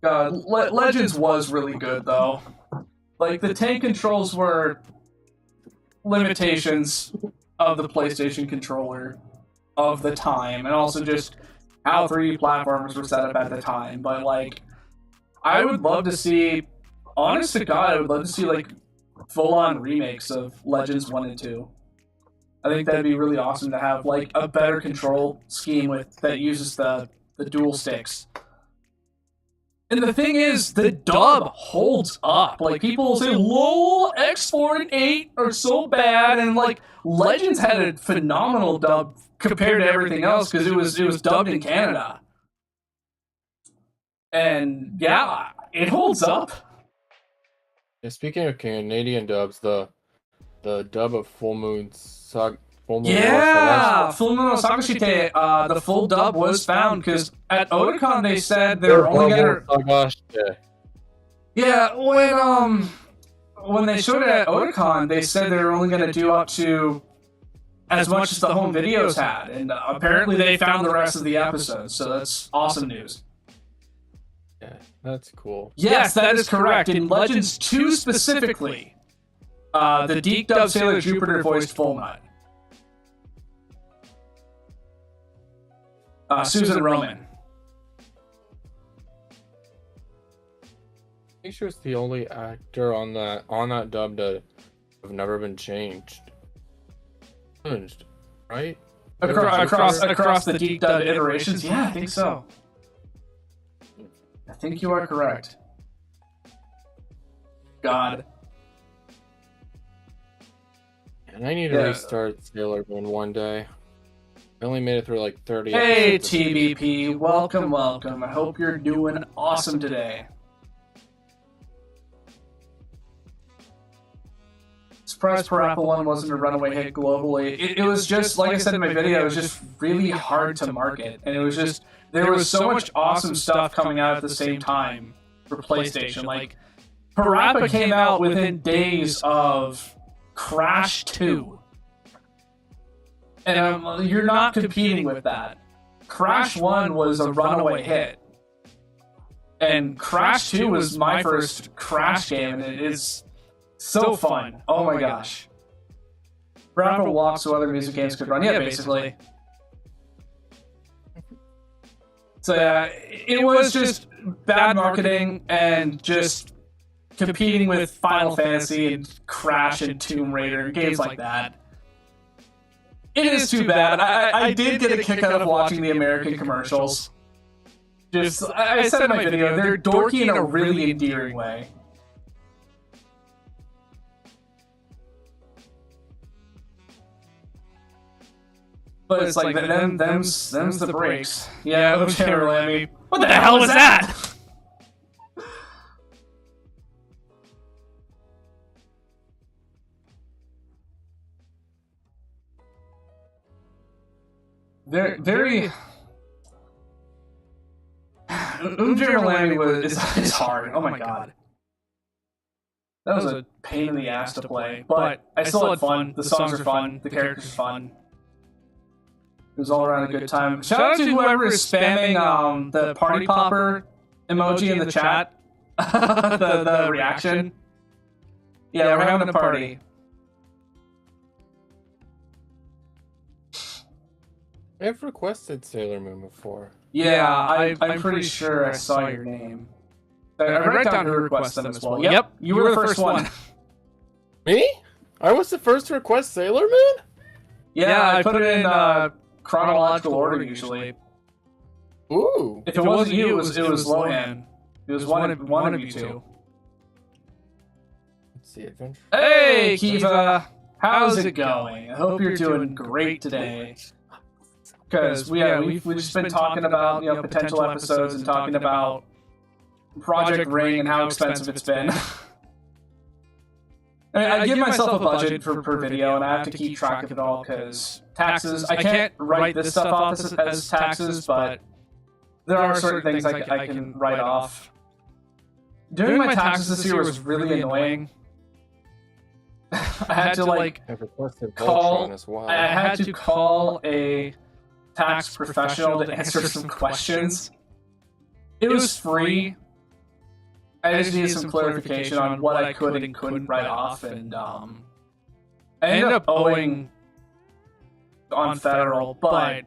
Speaker 1: God, Legends was really good, though. Like, the tank controls were limitations of the PlayStation controller of the time, and also just how 3D platformers were set up at the time. But, like, I would love to see, honest to God, I would love to see, like, full-on remakes of Legends 1 and 2. I think that'd be really awesome to have, like, a better control scheme that uses the dual sticks. And the thing is, the dub holds up. Like, people say, lol, X4 and 8 are so bad, and, like, Legends had a phenomenal dub compared to everything else, because it was dubbed in Canada. And, yeah, it holds up.
Speaker 4: Yeah, speaking of Canadian dubs, the dub of Full Moon
Speaker 1: Full Moon no Sagashite, the full dub was found, because at Otakon they said they were only gonna... Yeah, when they showed it at Otakon, they said they were only gonna do up to as much as the home videos had, and apparently they found the rest of the episodes, so that's awesome news.
Speaker 4: Yeah, that's cool.
Speaker 1: Yes, that is correct. In Legends 2 specifically, the Deke Dub Sailor Jupiter voiced Full Nut. Susan Roman.
Speaker 4: I think she was the only actor on that dub that have never been changed. Right?
Speaker 1: Across the Deke Dub iterations? Yeah, I think so. I think you are correct. God.
Speaker 4: And I need to restart Sailor Moon one day. I only made it through like 30
Speaker 1: Hey,
Speaker 4: episodes.
Speaker 1: TBP. Welcome. I hope you're doing awesome today. Surprise Parappa 1 wasn't a runaway hit globally. It was just, like I said in my video, it was just really hard to market. And it was just, there was so much awesome stuff coming out at the same time for PlayStation. Like, Parappa came out within days of Crash 2. And you're not competing with that. Crash 1 was a runaway hit. And Crash 2 was my first Crash game, and it is so fun. Oh my gosh. Parappa walks so other music games could run. Yeah, basically. So yeah, it was just bad marketing and just competing with Final Fantasy and Crash and Tomb Raider, games like that. It is too bad. I did get a kick out of watching the American commercials. Just, I said in my video, they're dorky in a really endearing way. But it's like, them's the breaks. Yeah, okay, Lammy. What the hell was that? Very. Lammy is hard. Oh my god. That was a pain in the ass to play, but I still had fun. The songs are fun. The characters are fun. It was all around a good time. Shout out to whoever is spamming the party popper emoji in the chat. the reaction. Yeah, we're having a party.
Speaker 4: I've requested Sailor Moon before.
Speaker 1: Yeah, I'm pretty sure I saw your name. I wrote down who requested them as well. Yep, you were the first one.
Speaker 4: Me? I was the first to request Sailor Moon?
Speaker 1: Yeah, I put it in chronological order usually.
Speaker 4: Ooh.
Speaker 1: If it wasn't you, it was Lohan. It was one of you two.
Speaker 4: Let's see, Adventure.
Speaker 1: Hey, Kiva! How's it going? I hope you're doing great today. Because we've just been talking about potential episodes and talking about Project Ring and how expensive it's been. I give myself a budget per video, and I have to keep track of it all because taxes. I can't write this stuff off as taxes, but there are certain things I can write off. Doing my taxes this year was really annoying. I had to call a tax professional to answer some questions. It was free. I just needed some clarification on what I could and couldn't write off, and I ended up owing on federal, but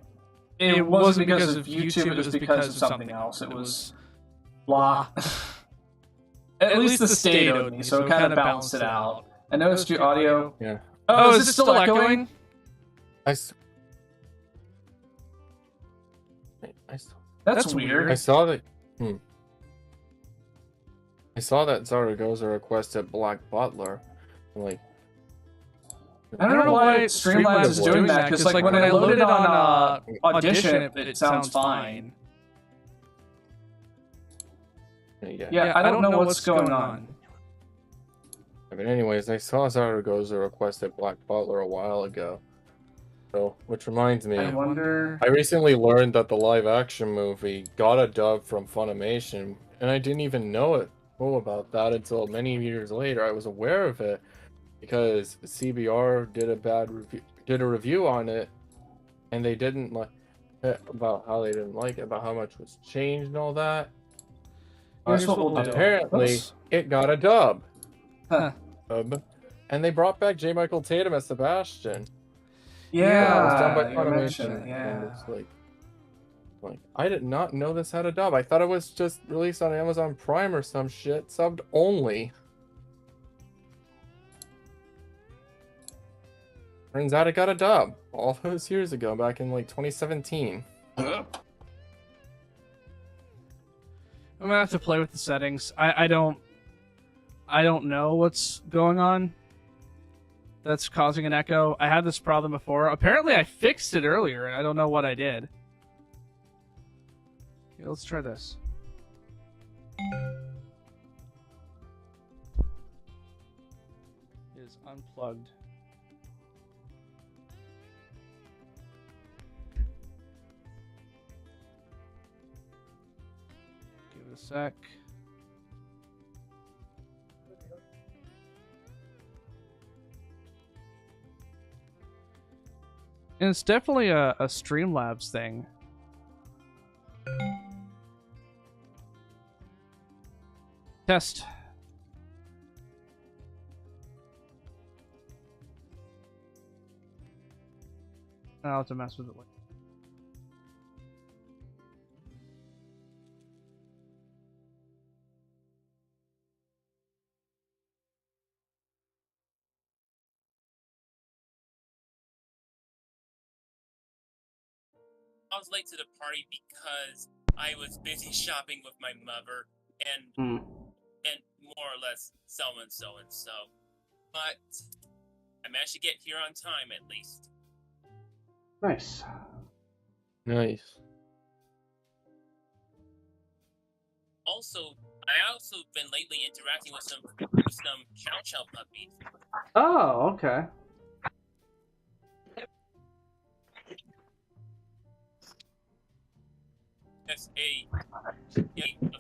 Speaker 1: it wasn't because of YouTube, it was because of something else. It was blah. At least the state owed me, so it kind of balanced it out. I noticed your audio.
Speaker 4: Yeah.
Speaker 1: Oh, is it still echoing? That's weird.
Speaker 4: I saw that. I saw that Zaragoza requested Black Butler. Like,
Speaker 1: I don't know why Streamlabs is doing that, because like when I loaded on Audition, it sounds fine. Yeah, I don't know what's going on.
Speaker 4: But anyways, I saw Zaragoza requested Black Butler a while ago. So, which reminds me, I recently learned that the live-action movie got a dub from Funimation, and I didn't even know about that until many years later. I was aware of it because CBR did a review on it, and they didn't like about how they didn't like it, about how much was changed and all that. Apparently, it got a dub.
Speaker 1: Huh.
Speaker 4: And they brought back J. Michael Tatum as Sebastian.
Speaker 1: Yeah,
Speaker 4: it was done by Funimation.
Speaker 1: Yeah.
Speaker 4: It's like, I did not know this had a dub. I thought it was just released on Amazon Prime or some shit, subbed only. Turns out it got a dub all those years ago, back in like 2017.
Speaker 2: I'm gonna have to play with the settings. I I don't know what's going on that's causing an echo. I had this problem before. Apparently I fixed it earlier, and I don't know what I did. Okay, let's try this. It is unplugged. Give it a sec. And it's definitely a Streamlabs thing. Test. I'll have to mess with it later.
Speaker 8: I was late to the party because I was busy shopping with my mother and more or less so and so. But I managed to get here on time at least.
Speaker 2: Nice.
Speaker 4: Nice.
Speaker 8: I also been lately interacting with some Chow Chow puppies.
Speaker 2: Oh, okay.
Speaker 8: As a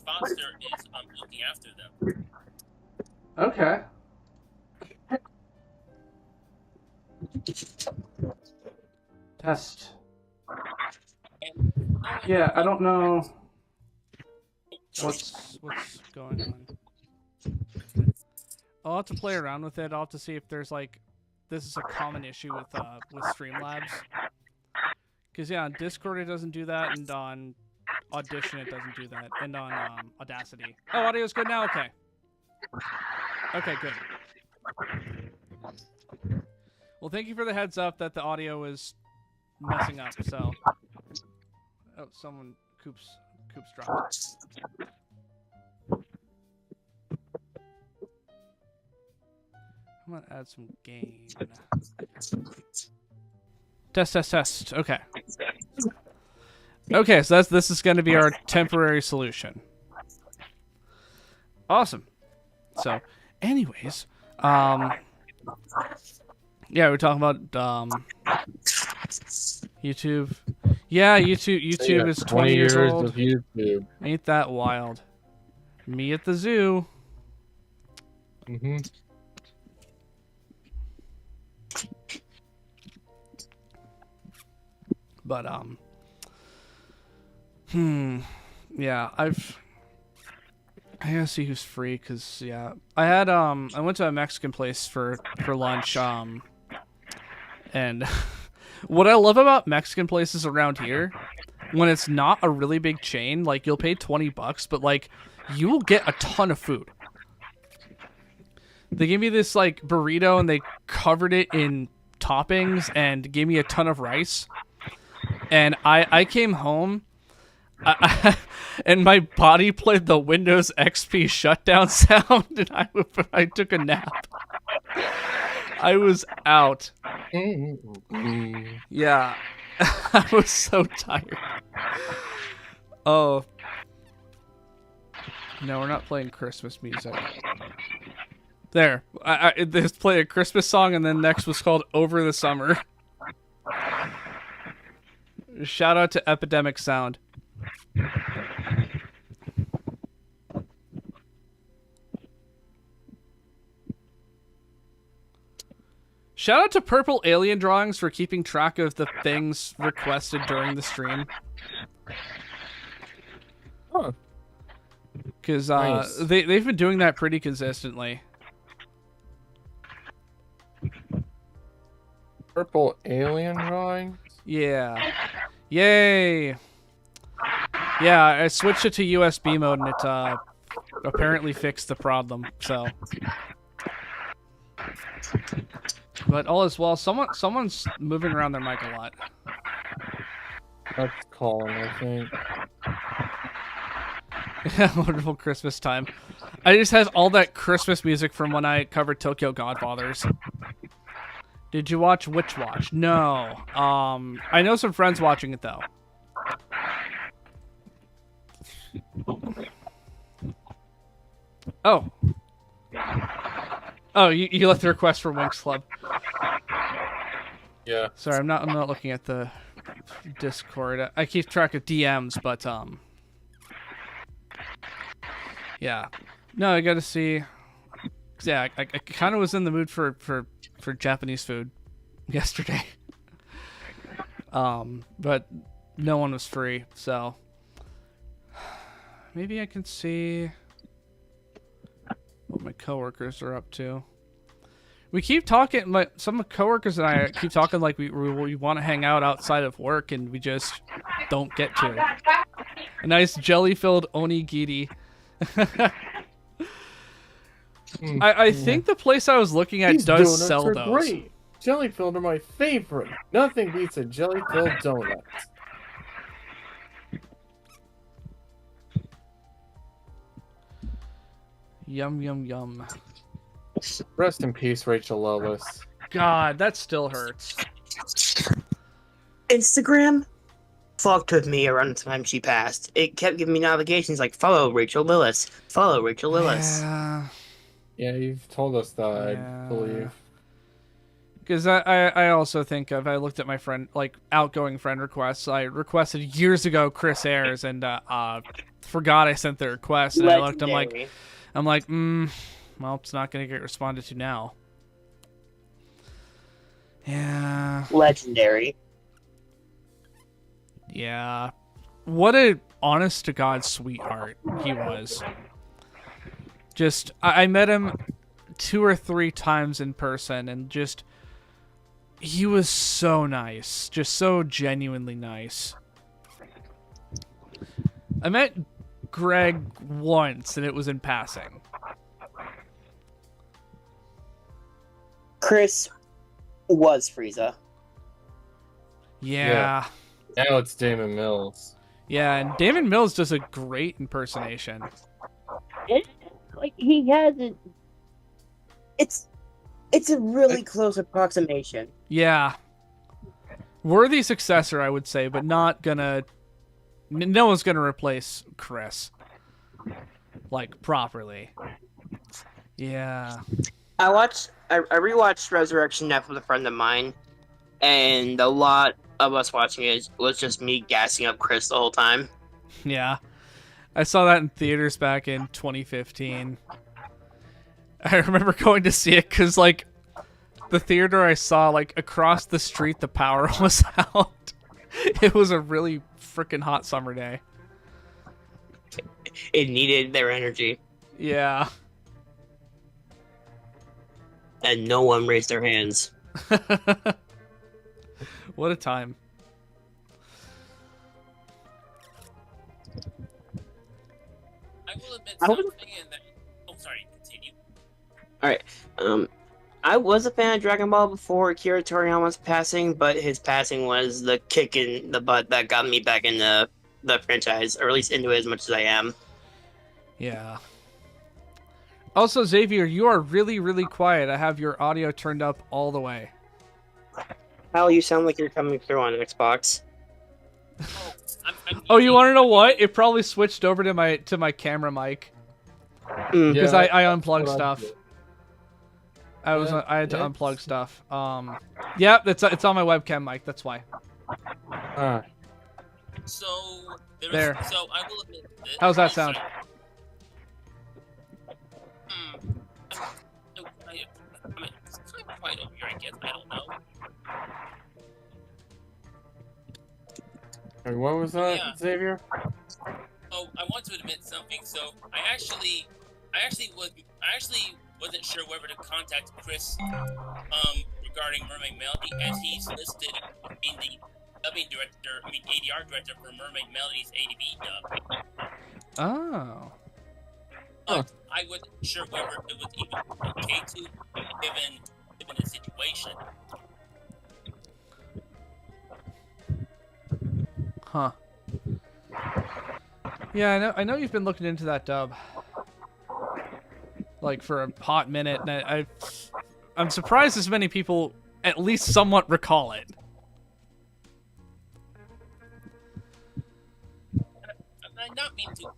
Speaker 8: foster is looking after them.
Speaker 2: Okay. Test. Yeah, I don't know what's going on. I'll have to play around with it. I'll have to see if there's like this is a common issue with Streamlabs. Because yeah, on Discord it doesn't do that, and on Audition it doesn't do that, and on Audacity. Oh, audio's good now. Okay. Okay, good. Well, thank you for the heads up that the audio is messing up. So, oh, someone Coops dropped. I'm gonna add some gain. Test. Okay. Okay, so this is going to be our temporary solution. Awesome. So, anyways, yeah, we're talking about YouTube. Yeah, YouTube is 20 years old.
Speaker 4: Of YouTube.
Speaker 2: Ain't that wild? Me at the zoo.
Speaker 4: Mm-hmm.
Speaker 2: But yeah, I gotta see who's free, cause yeah, I went to a Mexican place for lunch, and what I love about Mexican places around here, when it's not a really big chain, like you'll pay $20, but like you will get a ton of food. They gave me this like burrito and they covered it in toppings and gave me a ton of rice. And I came home, and my body played the Windows XP shutdown sound, and I took a nap. I was out. Yeah, I was so tired. Oh. No, we're not playing Christmas music. There. This played a Christmas song, and then next was called Over the Summer. Shout out to Epidemic Sound. Shout out to Purple Alien Drawings for keeping track of the things requested during the stream.
Speaker 4: Huh.
Speaker 2: Because
Speaker 4: Nice.
Speaker 2: they've been doing that pretty consistently.
Speaker 4: Purple alien drawing?
Speaker 2: Yeah. Yay! Yeah, I switched it to USB mode and it apparently fixed the problem, so. But all is well. Someone's moving around their mic a lot.
Speaker 4: That's calling, I think.
Speaker 2: Wonderful Christmas time. I just have all that Christmas music from when I covered Tokyo Godfathers. Did you watch Witch Watch? No. I know some friends watching it though. Oh. Oh, you left the request for Winx Club.
Speaker 4: Yeah.
Speaker 2: Sorry, I'm not looking at the Discord. I keep track of DMs, but yeah. No, I got to see. Yeah, I kind of was in the mood for Japanese food yesterday. But no one was free, so maybe I can see what my coworkers are up to. We keep talking. Some coworkers and I keep talking like we want to hang out outside of work, and we just don't get to. A nice jelly-filled onigiri. I think the place I was looking at
Speaker 4: These
Speaker 2: does
Speaker 4: donuts
Speaker 2: sell
Speaker 4: are
Speaker 2: those.
Speaker 4: Great. Jelly-filled are my favorite. Nothing beats a jelly-filled donut.
Speaker 2: Yum, yum, yum.
Speaker 4: Rest in peace, Rachel Lellis.
Speaker 2: God, that still hurts.
Speaker 6: Instagram fucked with me around the time she passed. It kept giving me notifications like, follow Rachel Lillis. Follow Rachel Lillis.
Speaker 4: Yeah, you've told us that, I believe.
Speaker 2: Because I also think of, I looked at my friend, like, outgoing friend requests. I requested years ago Chris Ayres, and forgot I sent the request. And I looked, I'm like, well, it's not going to get responded to now. Yeah.
Speaker 6: Legendary.
Speaker 2: Yeah. What a honest to God sweetheart he was. Just, I met him 2 or 3 times in person, and just, he was so nice. Just so genuinely nice. I met Greg once, and it was in passing.
Speaker 6: Chris was Frieza.
Speaker 2: Yeah.
Speaker 4: Now it's Damon Mills.
Speaker 2: Yeah, and Damon Mills does a great impersonation.
Speaker 6: Like, he has it. It's a really close approximation.
Speaker 2: Yeah. Worthy successor, I would say, but not gonna... No one's gonna replace Chris. Like, properly. Yeah.
Speaker 6: I rewatched Resurrection F with a friend of mine, and a lot of us watching it was just me gassing up Chris the whole time.
Speaker 2: Yeah. I saw that in theaters back in 2015. I remember going to see it because, like, the theater I saw, like, across the street, the power was out. It was a really freaking hot summer day.
Speaker 6: It needed their energy.
Speaker 2: Yeah.
Speaker 6: And no one raised their hands.
Speaker 2: What a time.
Speaker 8: I will admit something in that... Oh, sorry, continue.
Speaker 6: Alright, I was a fan of Dragon Ball before Akira Toriyama's passing, but his passing was the kick in the butt that got me back in the franchise, or at least into it as much as I am.
Speaker 2: Yeah. Also, Xavier, you are really, really quiet. I have your audio turned up all the way.
Speaker 6: Hal, you sound like you're coming through on Xbox.
Speaker 2: Oh, you want to know what? It probably switched over to my camera mic. Because I unplugged stuff. I had to unplug stuff. Yeah, it's on my webcam mic. That's why.
Speaker 8: So
Speaker 2: there.
Speaker 8: So I will admit this.
Speaker 2: How's that sound?
Speaker 8: I mean, it's kind of quite over here, I guess. I don't know.
Speaker 4: Hey, what was that, Xavier?
Speaker 8: Oh, I want to admit something. So I actually wasn't sure whether to contact Chris regarding Mermaid Melody, as he's listed in the dubbing director, ADR director for Mermaid Melody's ADB dub.
Speaker 2: Oh.
Speaker 8: I wasn't sure whether it was even okay to, given the situation.
Speaker 2: Huh. Yeah, I know you've been looking into that dub, like for a hot minute, and I'm surprised as many people at least somewhat recall it.
Speaker 8: I not mean to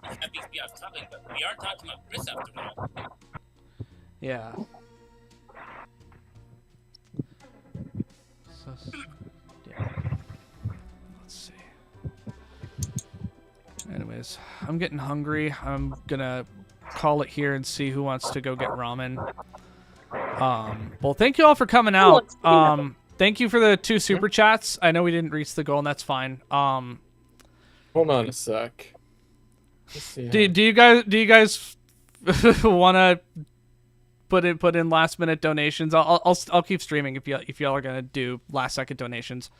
Speaker 8: have these be off topic, but we are talking about Chris after all.
Speaker 2: Yeah. So, yeah. Let's see. Anyways, I'm getting hungry. I'm gonna call it here and see who wants to go get ramen. Well, thank you all for coming out. Thank you for the 2 super chats. I know we didn't reach the goal, and that's fine.
Speaker 4: Hold on a sec.
Speaker 2: Do you guys want to put in last minute donations? I'll keep streaming if y'all are gonna do last second donations.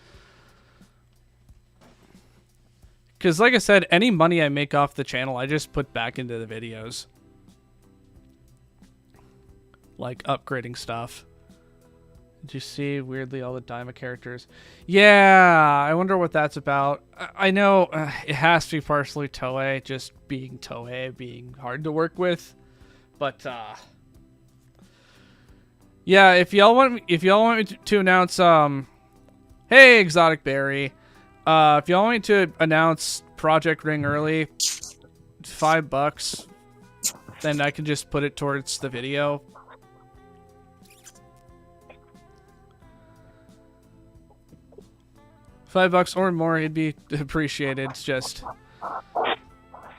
Speaker 2: Because like I said, any money I make off the channel, I just put back into the videos. Like upgrading stuff. Did you see, weirdly, all the Daima characters? Yeah, I wonder what that's about. I know it has to be partially Toei, just being Toei, being hard to work with. But, yeah, if y'all want me to announce, hey, Exotic Berry. If y'all want me to announce Project Ring early, $5, then I can just put it towards the video. $5 or more, it'd be appreciated. It's just,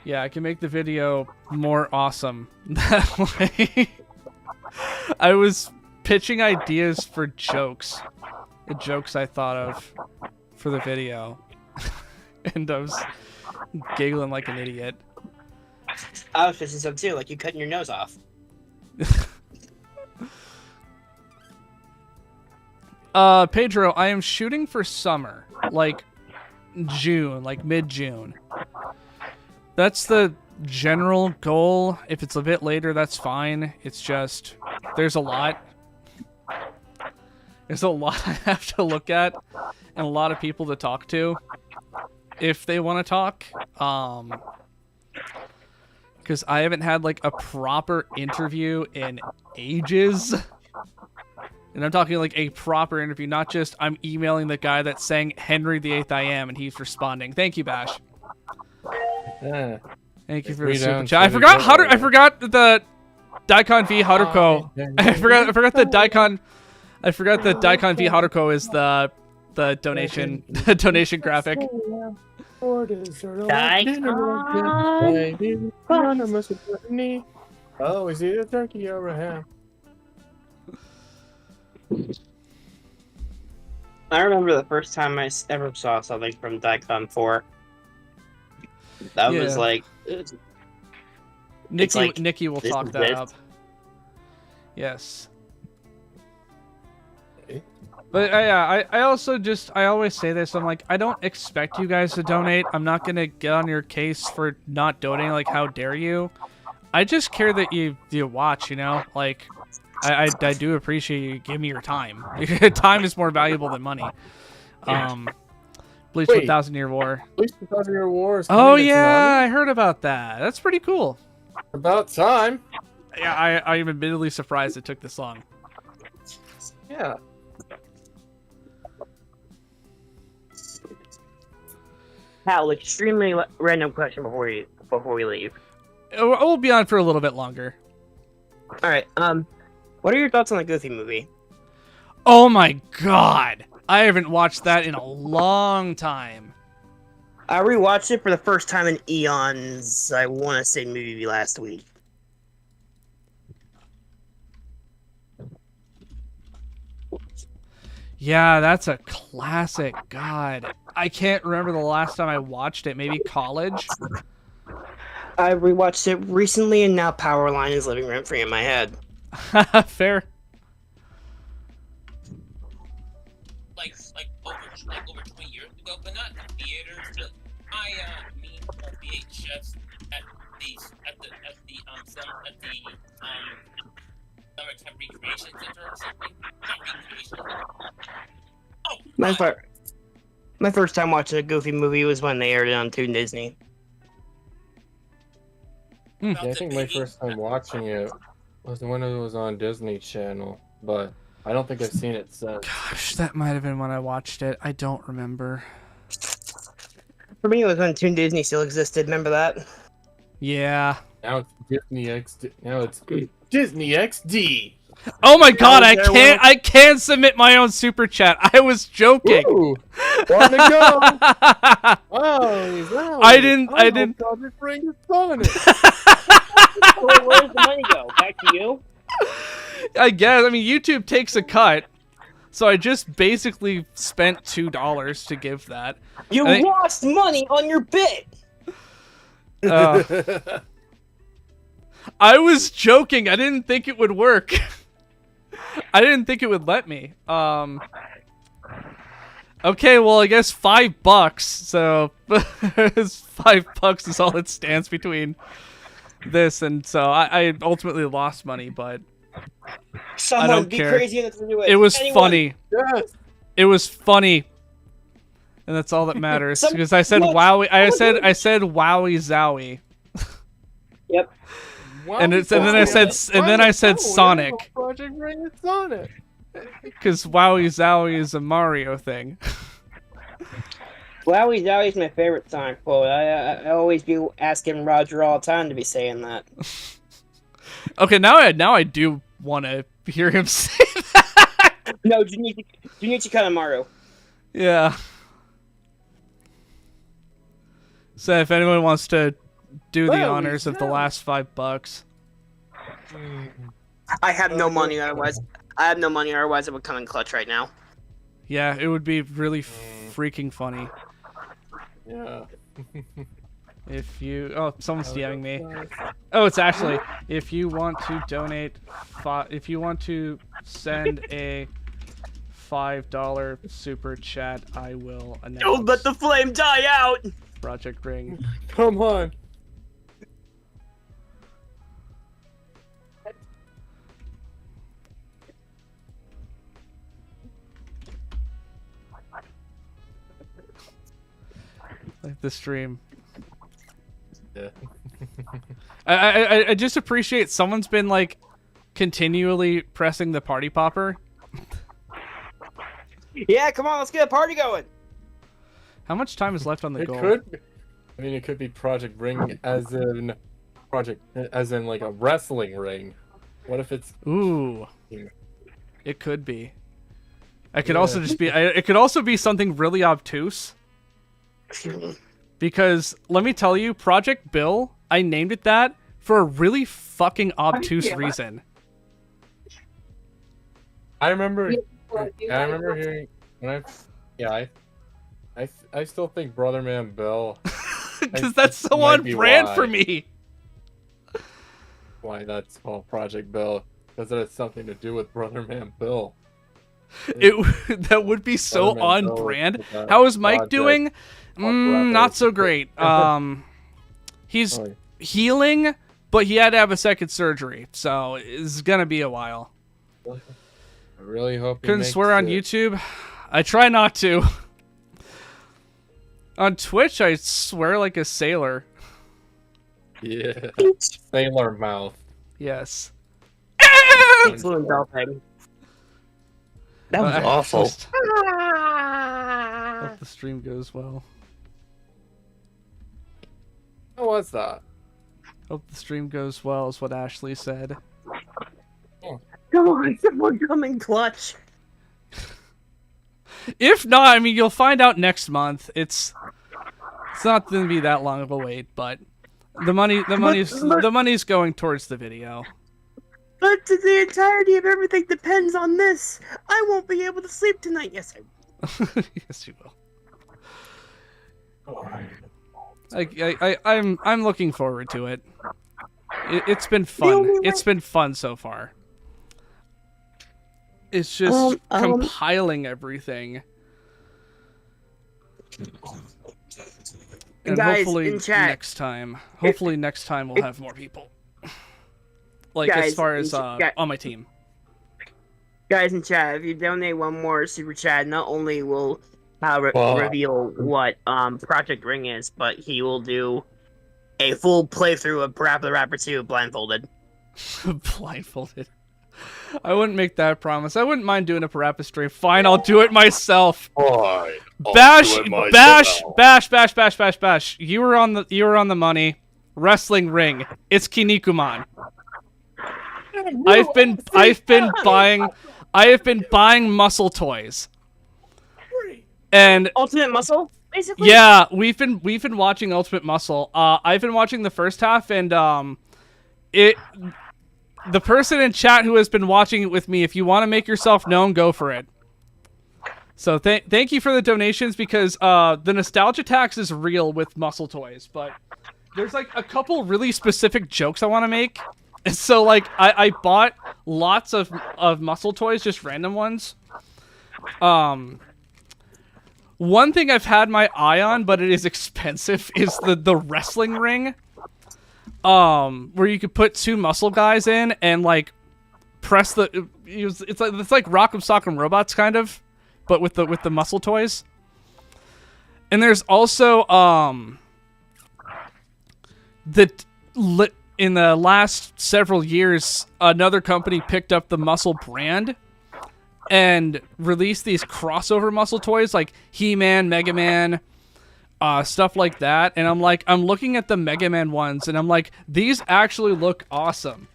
Speaker 2: yeah, I can make the video more awesome that way. I was pitching ideas for jokes I thought of for the video, and I was giggling like an idiot.
Speaker 6: I was fishing some too, like you cutting your nose off.
Speaker 2: Pedro, I am shooting for summer, like June, like mid-June. That's the general goal. If it's a bit later, that's fine. It's just, there's a lot. There's a lot I have to look at, and a lot of people to talk to, if they want to talk. Because I haven't had like a proper interview in ages. And I'm talking like a proper interview, not just I'm emailing the guy that's saying Henry VIII I am, and he's responding. Thank you, Bash.
Speaker 4: Yeah.
Speaker 2: Thank you for the super chat. I forgot the Daikon v Haruko. I forgot the Daikon. I forgot that Daikon v Haruko is the donation donation graphic.
Speaker 4: Oh, is it a turkey or a ham?
Speaker 6: I remember the first time I ever saw something from Daikon 4. That was like...
Speaker 2: Nikki will talk that up. Yes. But I also I always say this, I'm like, I don't expect you guys to donate. I'm not going to get on your case for not donating, like, how dare you? I just care that you watch, you know? Like, I do appreciate you giving me your time. Time is more valuable than money. Bleach 1000-Year War.
Speaker 4: Bleach 1000-Year War is
Speaker 2: oh, yeah, I heard about that. That's pretty cool.
Speaker 4: About time.
Speaker 2: Yeah, I am admittedly surprised it took this long.
Speaker 4: Yeah.
Speaker 6: Hal, extremely random question before we leave.
Speaker 2: We'll be on for a little bit longer.
Speaker 6: All right. What are your thoughts on the Goofy movie?
Speaker 2: Oh my god, I haven't watched that in a long time.
Speaker 6: I rewatched it for the first time in eons. I want to say maybe last week.
Speaker 2: Yeah, that's a classic. God, I can't remember the last time I watched it. Maybe college?
Speaker 6: I rewatched it recently, and now Powerline is living rent-free in my head.
Speaker 2: Fair.
Speaker 8: Like over 20 years ago, but not in theaters. But me and VHS at the summertime recreation center or something. Not recreation. Oh,
Speaker 6: my first time watching a Goofy movie was when they aired it on Toon Disney.
Speaker 4: Yeah, I think my first time watching it was when it was on Disney Channel, but I don't think I've seen it since.
Speaker 2: Gosh, that might have been when I watched it. I don't remember.
Speaker 6: For me, it was when Toon Disney still existed. Remember that?
Speaker 2: Yeah.
Speaker 4: Now it's Disney XD. Now it's Disney XD.
Speaker 2: Oh my god, I can't submit my own super chat. I was joking.
Speaker 4: Ooh, want to go? Oh,
Speaker 2: I didn't.
Speaker 4: Project Ring is on it.
Speaker 3: Where does the money go? Back to you?
Speaker 2: I guess. I mean, YouTube takes a cut, so I just basically spent $2 to give that.
Speaker 6: You lost money on your bid.
Speaker 2: I was joking. I didn't think it would work. I didn't think it would let me. Okay, well, I guess $5. So $5 is all it stands between this, and so I ultimately lost money, but
Speaker 6: Someone
Speaker 2: I don't
Speaker 6: be
Speaker 2: care.
Speaker 6: crazy enough to do it.
Speaker 2: It was
Speaker 6: Anyone.
Speaker 2: funny.
Speaker 4: Yes.
Speaker 2: It was funny, and that's all that matters. Because I said
Speaker 6: What?
Speaker 2: wowie. I said wowie zowie.
Speaker 6: Yep.
Speaker 2: And then I said Sonic.
Speaker 4: Project Ring is Sonic.
Speaker 2: Because wowie zowie is a Mario thing.
Speaker 6: Wowie Zowie is my favorite Sonic quote. I always be asking Roger all the time to be saying that.
Speaker 2: Okay, now I do want to hear him say that.
Speaker 6: No, Junichi Kanemaru.
Speaker 2: Yeah. So if anyone wants to do the honors of the last $5.
Speaker 6: I have no money otherwise. I have no money otherwise it would come in clutch right now.
Speaker 2: Yeah, it would be really freaking funny.
Speaker 4: Yeah.
Speaker 2: If you... Oh, someone's DMing me. Oh, it's Ashley. If you want to donate... If you want to send a $5 super chat, I will announce...
Speaker 6: Don't let the flame die out!
Speaker 2: Project Ring.
Speaker 4: Come on.
Speaker 2: Like the stream.
Speaker 4: Yeah.
Speaker 2: I just appreciate someone's been like continually pressing the party popper.
Speaker 6: Yeah, come on, let's get a party going.
Speaker 2: How much time is left on the goal?
Speaker 4: It could be Project Ring as in like a wrestling ring. What if it's
Speaker 2: Ooh. It could be. It could also just be it could also be something really obtuse. Because let me tell you, Project Bill, I named it that for a really fucking obtuse reason.
Speaker 4: I remember hearing when I still think Brother Man Bill.
Speaker 2: Because that's so on brand for me.
Speaker 4: Why that's called Project Bill? Because it has something to do with Brother Man Bill.
Speaker 2: That would be so on brand. How is Mike doing? Not so great. He's healing, but he had to have a second surgery, so it's gonna be a while.
Speaker 4: I really hope.
Speaker 2: Couldn't swear on YouTube. I try not to. On Twitch, I swear like a sailor.
Speaker 4: Yeah, sailor mouth.
Speaker 2: Yes.
Speaker 6: Fluent dolphin. That was awful.
Speaker 2: Hope the stream goes well.
Speaker 4: How was that?
Speaker 2: Hope the stream goes well is what Ashley said.
Speaker 6: Come on, someone come in clutch.
Speaker 2: If not, I mean, you'll find out next month. It's not going to be that long of a wait, but the money's going towards the video.
Speaker 6: But the entirety of everything depends on this. I won't be able to sleep tonight. Yes, I will.
Speaker 2: Yes, you will. I'm looking forward to it. It's been fun. It's been fun so far. It's just compiling everything. And
Speaker 6: guys,
Speaker 2: hopefully
Speaker 6: in chat,
Speaker 2: next time we'll have more people. Like
Speaker 6: guys,
Speaker 2: as far as on my team.
Speaker 6: Guys in chat, if you donate one more super chat, not only will reveal what Project Ring is, but he will do a full playthrough of Parappa the Rapper 2 blindfolded.
Speaker 2: Blindfolded. I wouldn't make that promise. I wouldn't mind doing a Parappa stream. Fine, I'll do it myself.
Speaker 7: Fine,
Speaker 2: Bash. You were on the money. Wrestling ring. It's Kinnikuman. I have been buying muscle toys. And
Speaker 6: Ultimate Muscle, basically.
Speaker 2: Yeah, we've been watching Ultimate Muscle. I've been watching the first half, and the person in chat who has been watching it with me, if you want to make yourself known, go for it. So thank you for the donations, because the nostalgia tax is real with muscle toys, but there's like a couple really specific jokes I want to make. So like I bought lots of muscle toys, just random ones. One thing I've had my eye on, but it is expensive, is the wrestling ring. Where you could put two muscle guys in and like press the. It's like Rock'em Sock'em Robots kind of, but with the muscle toys. And there's also in the last several years, another company picked up the Muscle brand and released these crossover muscle toys like He-Man, Mega Man, stuff like that. And I'm looking at the Mega Man ones, and I'm like, these actually look awesome.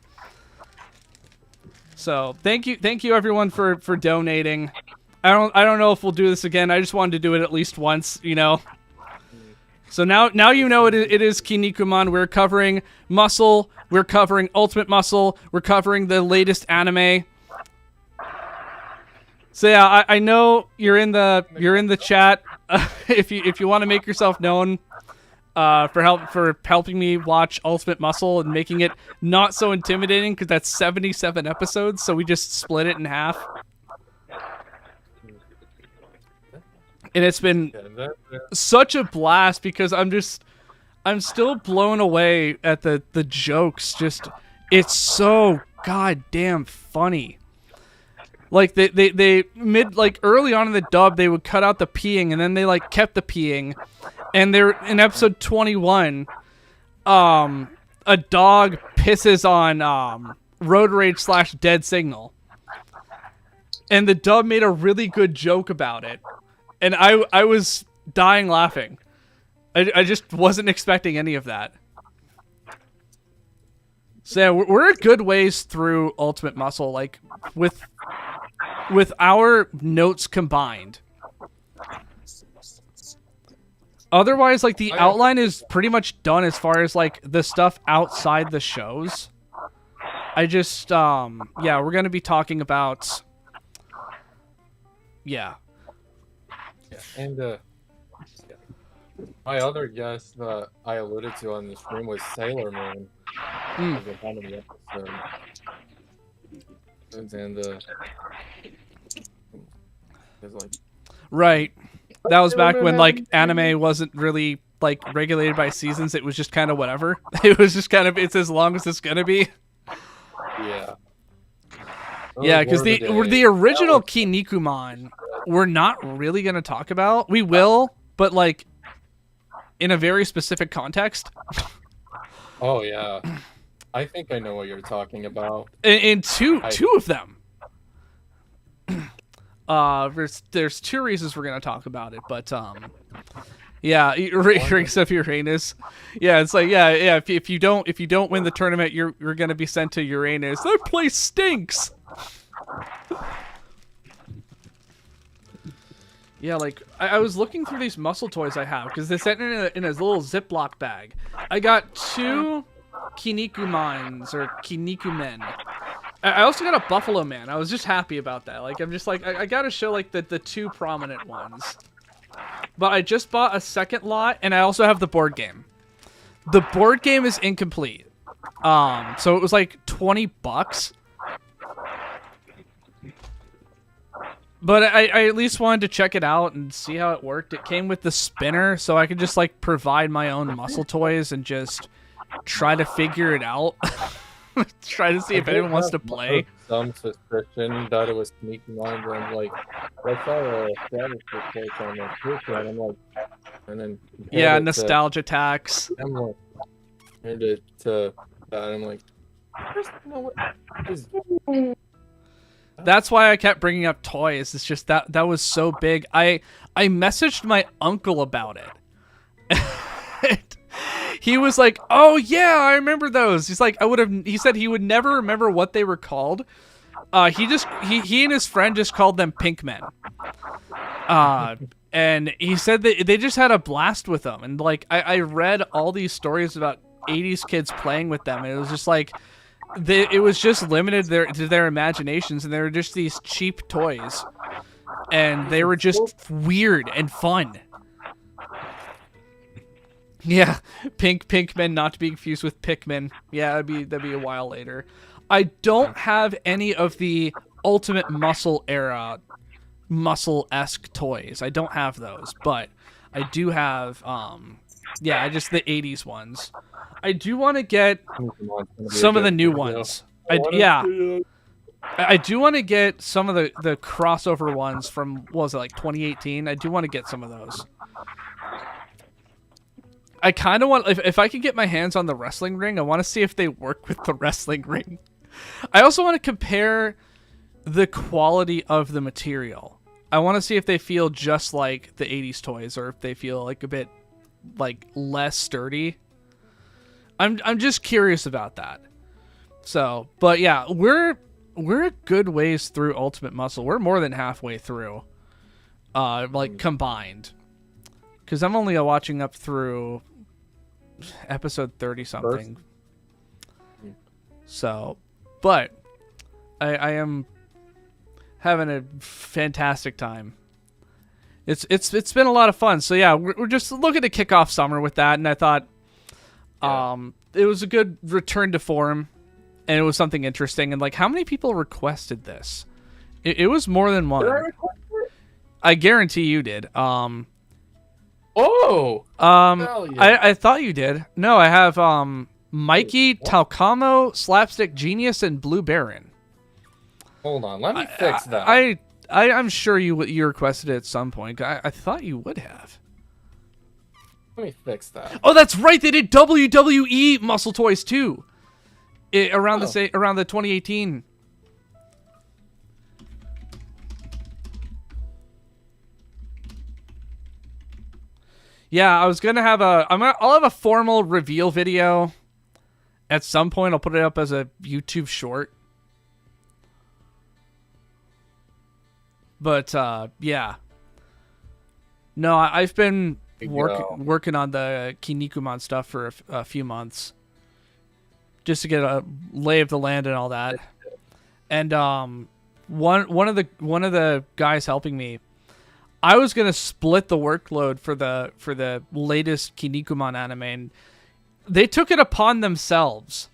Speaker 2: So thank you everyone for donating. I don't know if we'll do this again. I just wanted to do it at least once, you know. So now you know it is Kinnikuman. We're covering Muscle. We're covering Ultimate Muscle. We're covering the latest anime. So yeah, I know you're in the chat. If you want to make yourself known, for helping me watch Ultimate Muscle and making it not so intimidating, because that's 77 episodes, so we just split it in half. And it's been such a blast, because I'm still blown away at the jokes. Just, it's so goddamn funny. Like they early on in the dub, they would cut out the peeing, and then they like kept the peeing. And they're in episode 21, a dog pisses on Road Rage / Dead Signal. And the dub made a really good joke about it. And I was dying laughing. I just wasn't expecting any of that. So yeah, we're a good ways through Ultimate Muscle, like with our notes combined. Otherwise, like, the outline is pretty much done as far as like the stuff outside the shows. I just yeah, we're gonna be talking about yeah.
Speaker 4: And my other guest that I alluded to on the stream was Sailor Moon. At the end of the episode. And like,
Speaker 2: right. That was back when like anime wasn't really like regulated by seasons. It was just kind of whatever. It was just kind of, it's as long as it's gonna be.
Speaker 4: Yeah.
Speaker 2: Yeah, because the original Kinnikuman we're not really gonna talk about. We will, but like in a very specific context.
Speaker 4: Oh yeah, I think I know what you're talking about.
Speaker 2: In two of them. There's two reasons we're gonna talk about it, but yeah, rings of Uranus. Yeah, it's like yeah. If you don't win the tournament, you're gonna be sent to Uranus. That place stinks. Yeah, like I was looking through these muscle toys I have because they sent it in a little Ziploc bag. I got two Kinnikumen or Kinnikumen. I also got a Buffalo Man. I was just happy about that. Like, I'm just like, I gotta show like the two prominent ones. But I just bought a second lot, and I also have the board game. The board game is incomplete. So it was like $20. But I at least wanted to check it out and see how it worked. It came with the spinner, so I could just like provide my own muscle toys and just try to figure it out. Try to see if anyone wants to play.
Speaker 4: Some suspicion that it was sneaking on, but I'm like, I saw a status report on the Twitter, and I'm like, and then
Speaker 2: yeah, nostalgia tax.
Speaker 4: I'm like, to that. I'm like, there's no way.
Speaker 2: That's why I kept bringing up toys. It's just that was so big. I messaged my uncle about it. He was like, "Oh yeah, I remember those." He's like, He said he would never remember what they were called. He and his friend just called them Pink Men. And he said that they just had a blast with them. And like I read all these stories about 80s kids playing with them, and it was just like it was just limited to their imaginations, and they were just these cheap toys, and they were just weird and fun. Yeah, pink men, not to be confused with Pikmin. Yeah, that'd be a while later. I don't have any of the Ultimate Muscle era muscle-esque toys. I don't have those, but I do have just the 80s ones. I do want to get some of the new ones. I do want to get some of the crossover ones from, what was it, like 2018? I do want to get some of those. I kind of want, if I could get my hands on the wrestling ring, I want to see if they work with the wrestling ring. I also want to compare the quality of the material. I want to see if they feel just like the 80s toys, or if they feel like a bit like less sturdy. I'm just curious about that. So, but yeah, we're a good ways through Ultimate Muscle. We're more than halfway through, combined. Because I'm only watching up through episode 30 something. So, but I am having a fantastic time. It's been a lot of fun. So yeah, we're just looking to kick off summer with that, and I thought it was a good return to form, and it was something interesting. And like, how many people requested this? It was more than one.
Speaker 4: Did I request it?
Speaker 2: I guarantee you did.
Speaker 4: Oh.
Speaker 2: Hell yeah. I thought you did. No, I have Mikey, Talcamo, Slapstick Genius, and Blue Baron.
Speaker 4: Hold on, let me fix that.
Speaker 2: I'm sure you requested it at some point. I thought you would have.
Speaker 4: Let me fix that.
Speaker 2: Oh, that's right. They did WWE muscle toys too. Around the 2018. Yeah, I was gonna have I'll have a formal reveal video at some point. I'll put it up as a YouTube short. But yeah. No, I've been working on the Kinnikuman stuff for a few months, just to get a lay of the land and all that. And one of the guys helping me, I was gonna split the workload for the latest Kinnikuman anime, and they took it upon themselves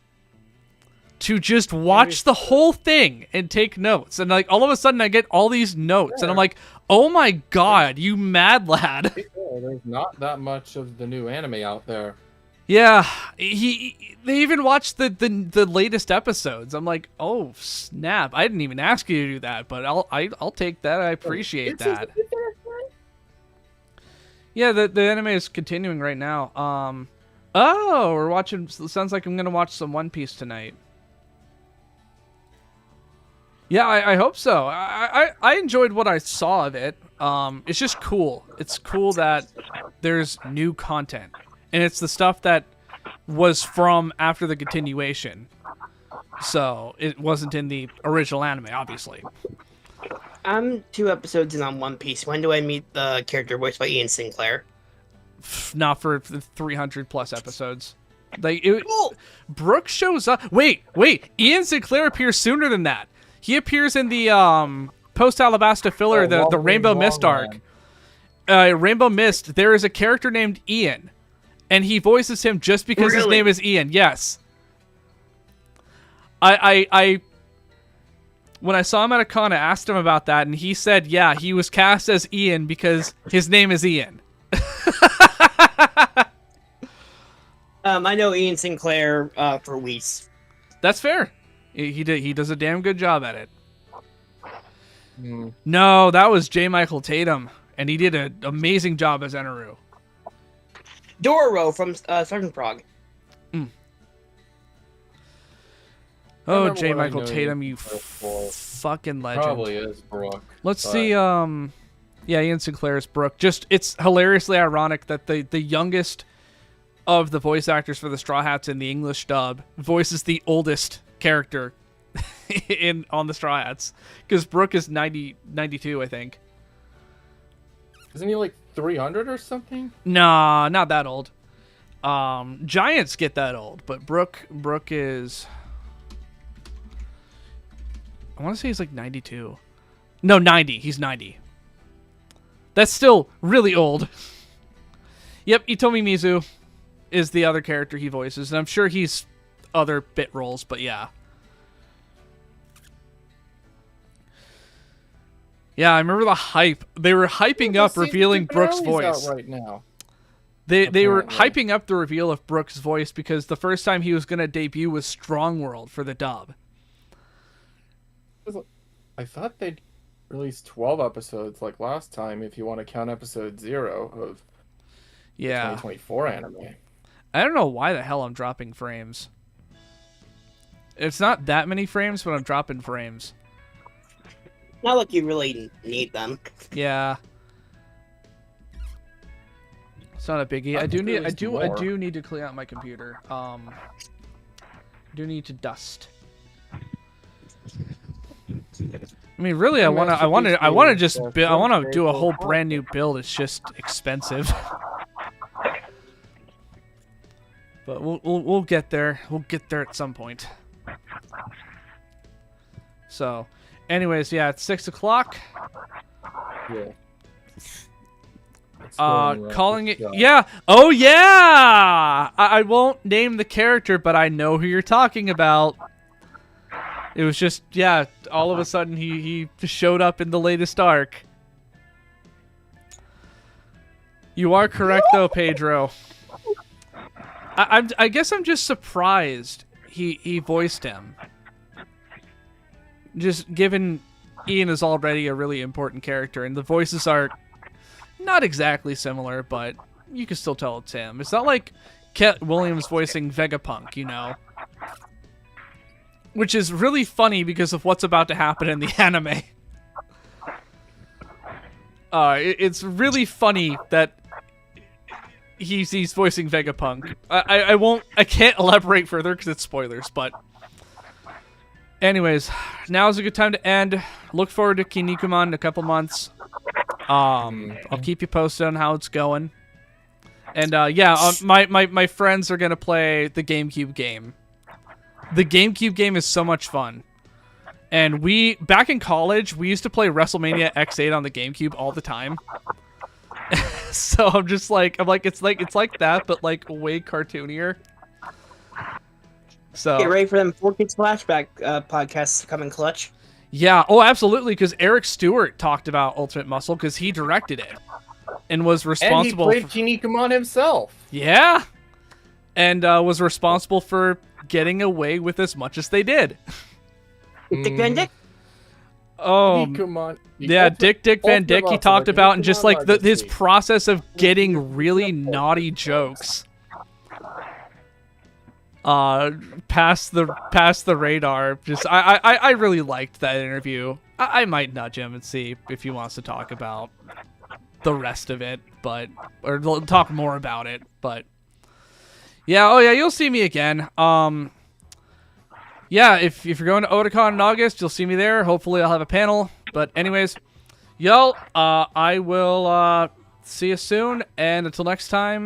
Speaker 2: to just watch the whole thing and take notes. And like, all of a sudden I get all these notes, and I'm like, oh my god, you mad lad.
Speaker 4: There's not that much of the new anime out there.
Speaker 2: Yeah, they even watched the latest episodes. I'm like, oh snap! I didn't even ask you to do that, but I'll take that. I appreciate that. Yeah, the anime is continuing right now. Oh, we're watching. Sounds like I'm gonna watch some One Piece tonight. Yeah, I hope so. I enjoyed what I saw of it. It's just cool. It's cool that there's new content, and it's the stuff that was from after the continuation. So it wasn't in the original anime, obviously.
Speaker 6: I'm 2 episodes in on One Piece. When do I meet the character voiced by Ian Sinclair?
Speaker 2: Not for the 300 plus episodes. Brooke shows up. Wait. Ian Sinclair appears sooner than that. He appears in the post Alabasta filler, the Rainbow Mist arc. Rainbow Mist. There is a character named Ian, and he voices him just because his name is Ian. Yes. I when I saw him at a con, I asked him about that, and he said, yeah, he was cast as Ian because his name is Ian.
Speaker 6: I know Ian Sinclair for Whis.
Speaker 2: That's fair. He does a damn good job at it. No, that was J. Michael Tatum, and he did an amazing job as Eneru.
Speaker 6: Dororo from Sergeant Frog.
Speaker 2: Oh, J. Michael Tatum, you fucking legend.
Speaker 4: Probably is Brooke.
Speaker 2: Let's see. Yeah, Ian Sinclair is Brooke. It's hilariously ironic that the youngest of the voice actors for the Straw Hats in the English dub voices the oldest character on the Straw Hats, because Brooke is 92, I think.
Speaker 4: Isn't he like 300 or something?
Speaker 2: Nah, not that old. Giants get that old, but Brooke is, I want to say he's like 92. No, 90. He's 90. That's still really old. Yep, Itomi Mizu is the other character he voices, and I'm sure he's other bit roles, but yeah. Yeah, I remember the hype. They were hyping up revealing Brooke's voice.
Speaker 4: Out right now.
Speaker 2: They were hyping up the reveal of Brooke's voice because the first time he was going to debut was Strong World for the dub.
Speaker 4: I thought they'd release 12 episodes like last time, if you want to count episode 0 of the 2024 anime.
Speaker 2: I don't know why the hell I'm dropping frames. It's not that many frames, but I'm dropping frames.
Speaker 6: Not like you really need them.
Speaker 2: Yeah. It's not a biggie. I do need to clean out my computer. Do need to dust. I mean, really, I want to do a whole brand new build. It's just expensive. But we'll get there. We'll get there at some point. So, anyways, yeah, it's 6 o'clock.
Speaker 4: Yeah.
Speaker 2: Calling it, yeah. Oh yeah. I won't name the character, but I know who you're talking about. It was just, yeah, all of a sudden he showed up in the latest arc. You are correct though, Pedro. I guess I'm just surprised he voiced him. Just given Ian is already a really important character, and the voices are not exactly similar, but you can still tell it's him. It's not like Ket Williams voicing Vegapunk, you know? Which is really funny because of what's about to happen in the anime. It's really funny that he's voicing Vegapunk. I can't elaborate further because it's spoilers, but anyways, now is a good time to end. Look forward to Kinnikuman in a couple months. I'll keep you posted on how it's going. And yeah, my friends are gonna play the GameCube game. The GameCube game is so much fun. And back in college, we used to play WrestleMania X8 on the GameCube all the time. So I'm like, it's like that, but like way cartoonier. So
Speaker 6: get ready for them 4Kids flashback podcasts to come in clutch.
Speaker 2: Yeah, oh absolutely, because Eric Stewart talked about Ultimate Muscle because he directed it and was responsible.
Speaker 4: And he played Kinnikuman himself.
Speaker 2: Yeah, and was responsible for getting away with as much as they did.
Speaker 6: Dick Van Dyke?
Speaker 2: Oh, yeah, Dick Van Dyke he talked about, and just like his process of getting really naughty jokes past the radar. Just I really liked that interview. I might nudge him and see if he wants to talk about the rest of it, or talk more about it. But yeah, oh yeah, you'll see me again. Yeah, if you're going to Otakon in August, you'll see me there. Hopefully I'll have a panel. But anyways, I will see you soon, and until next time.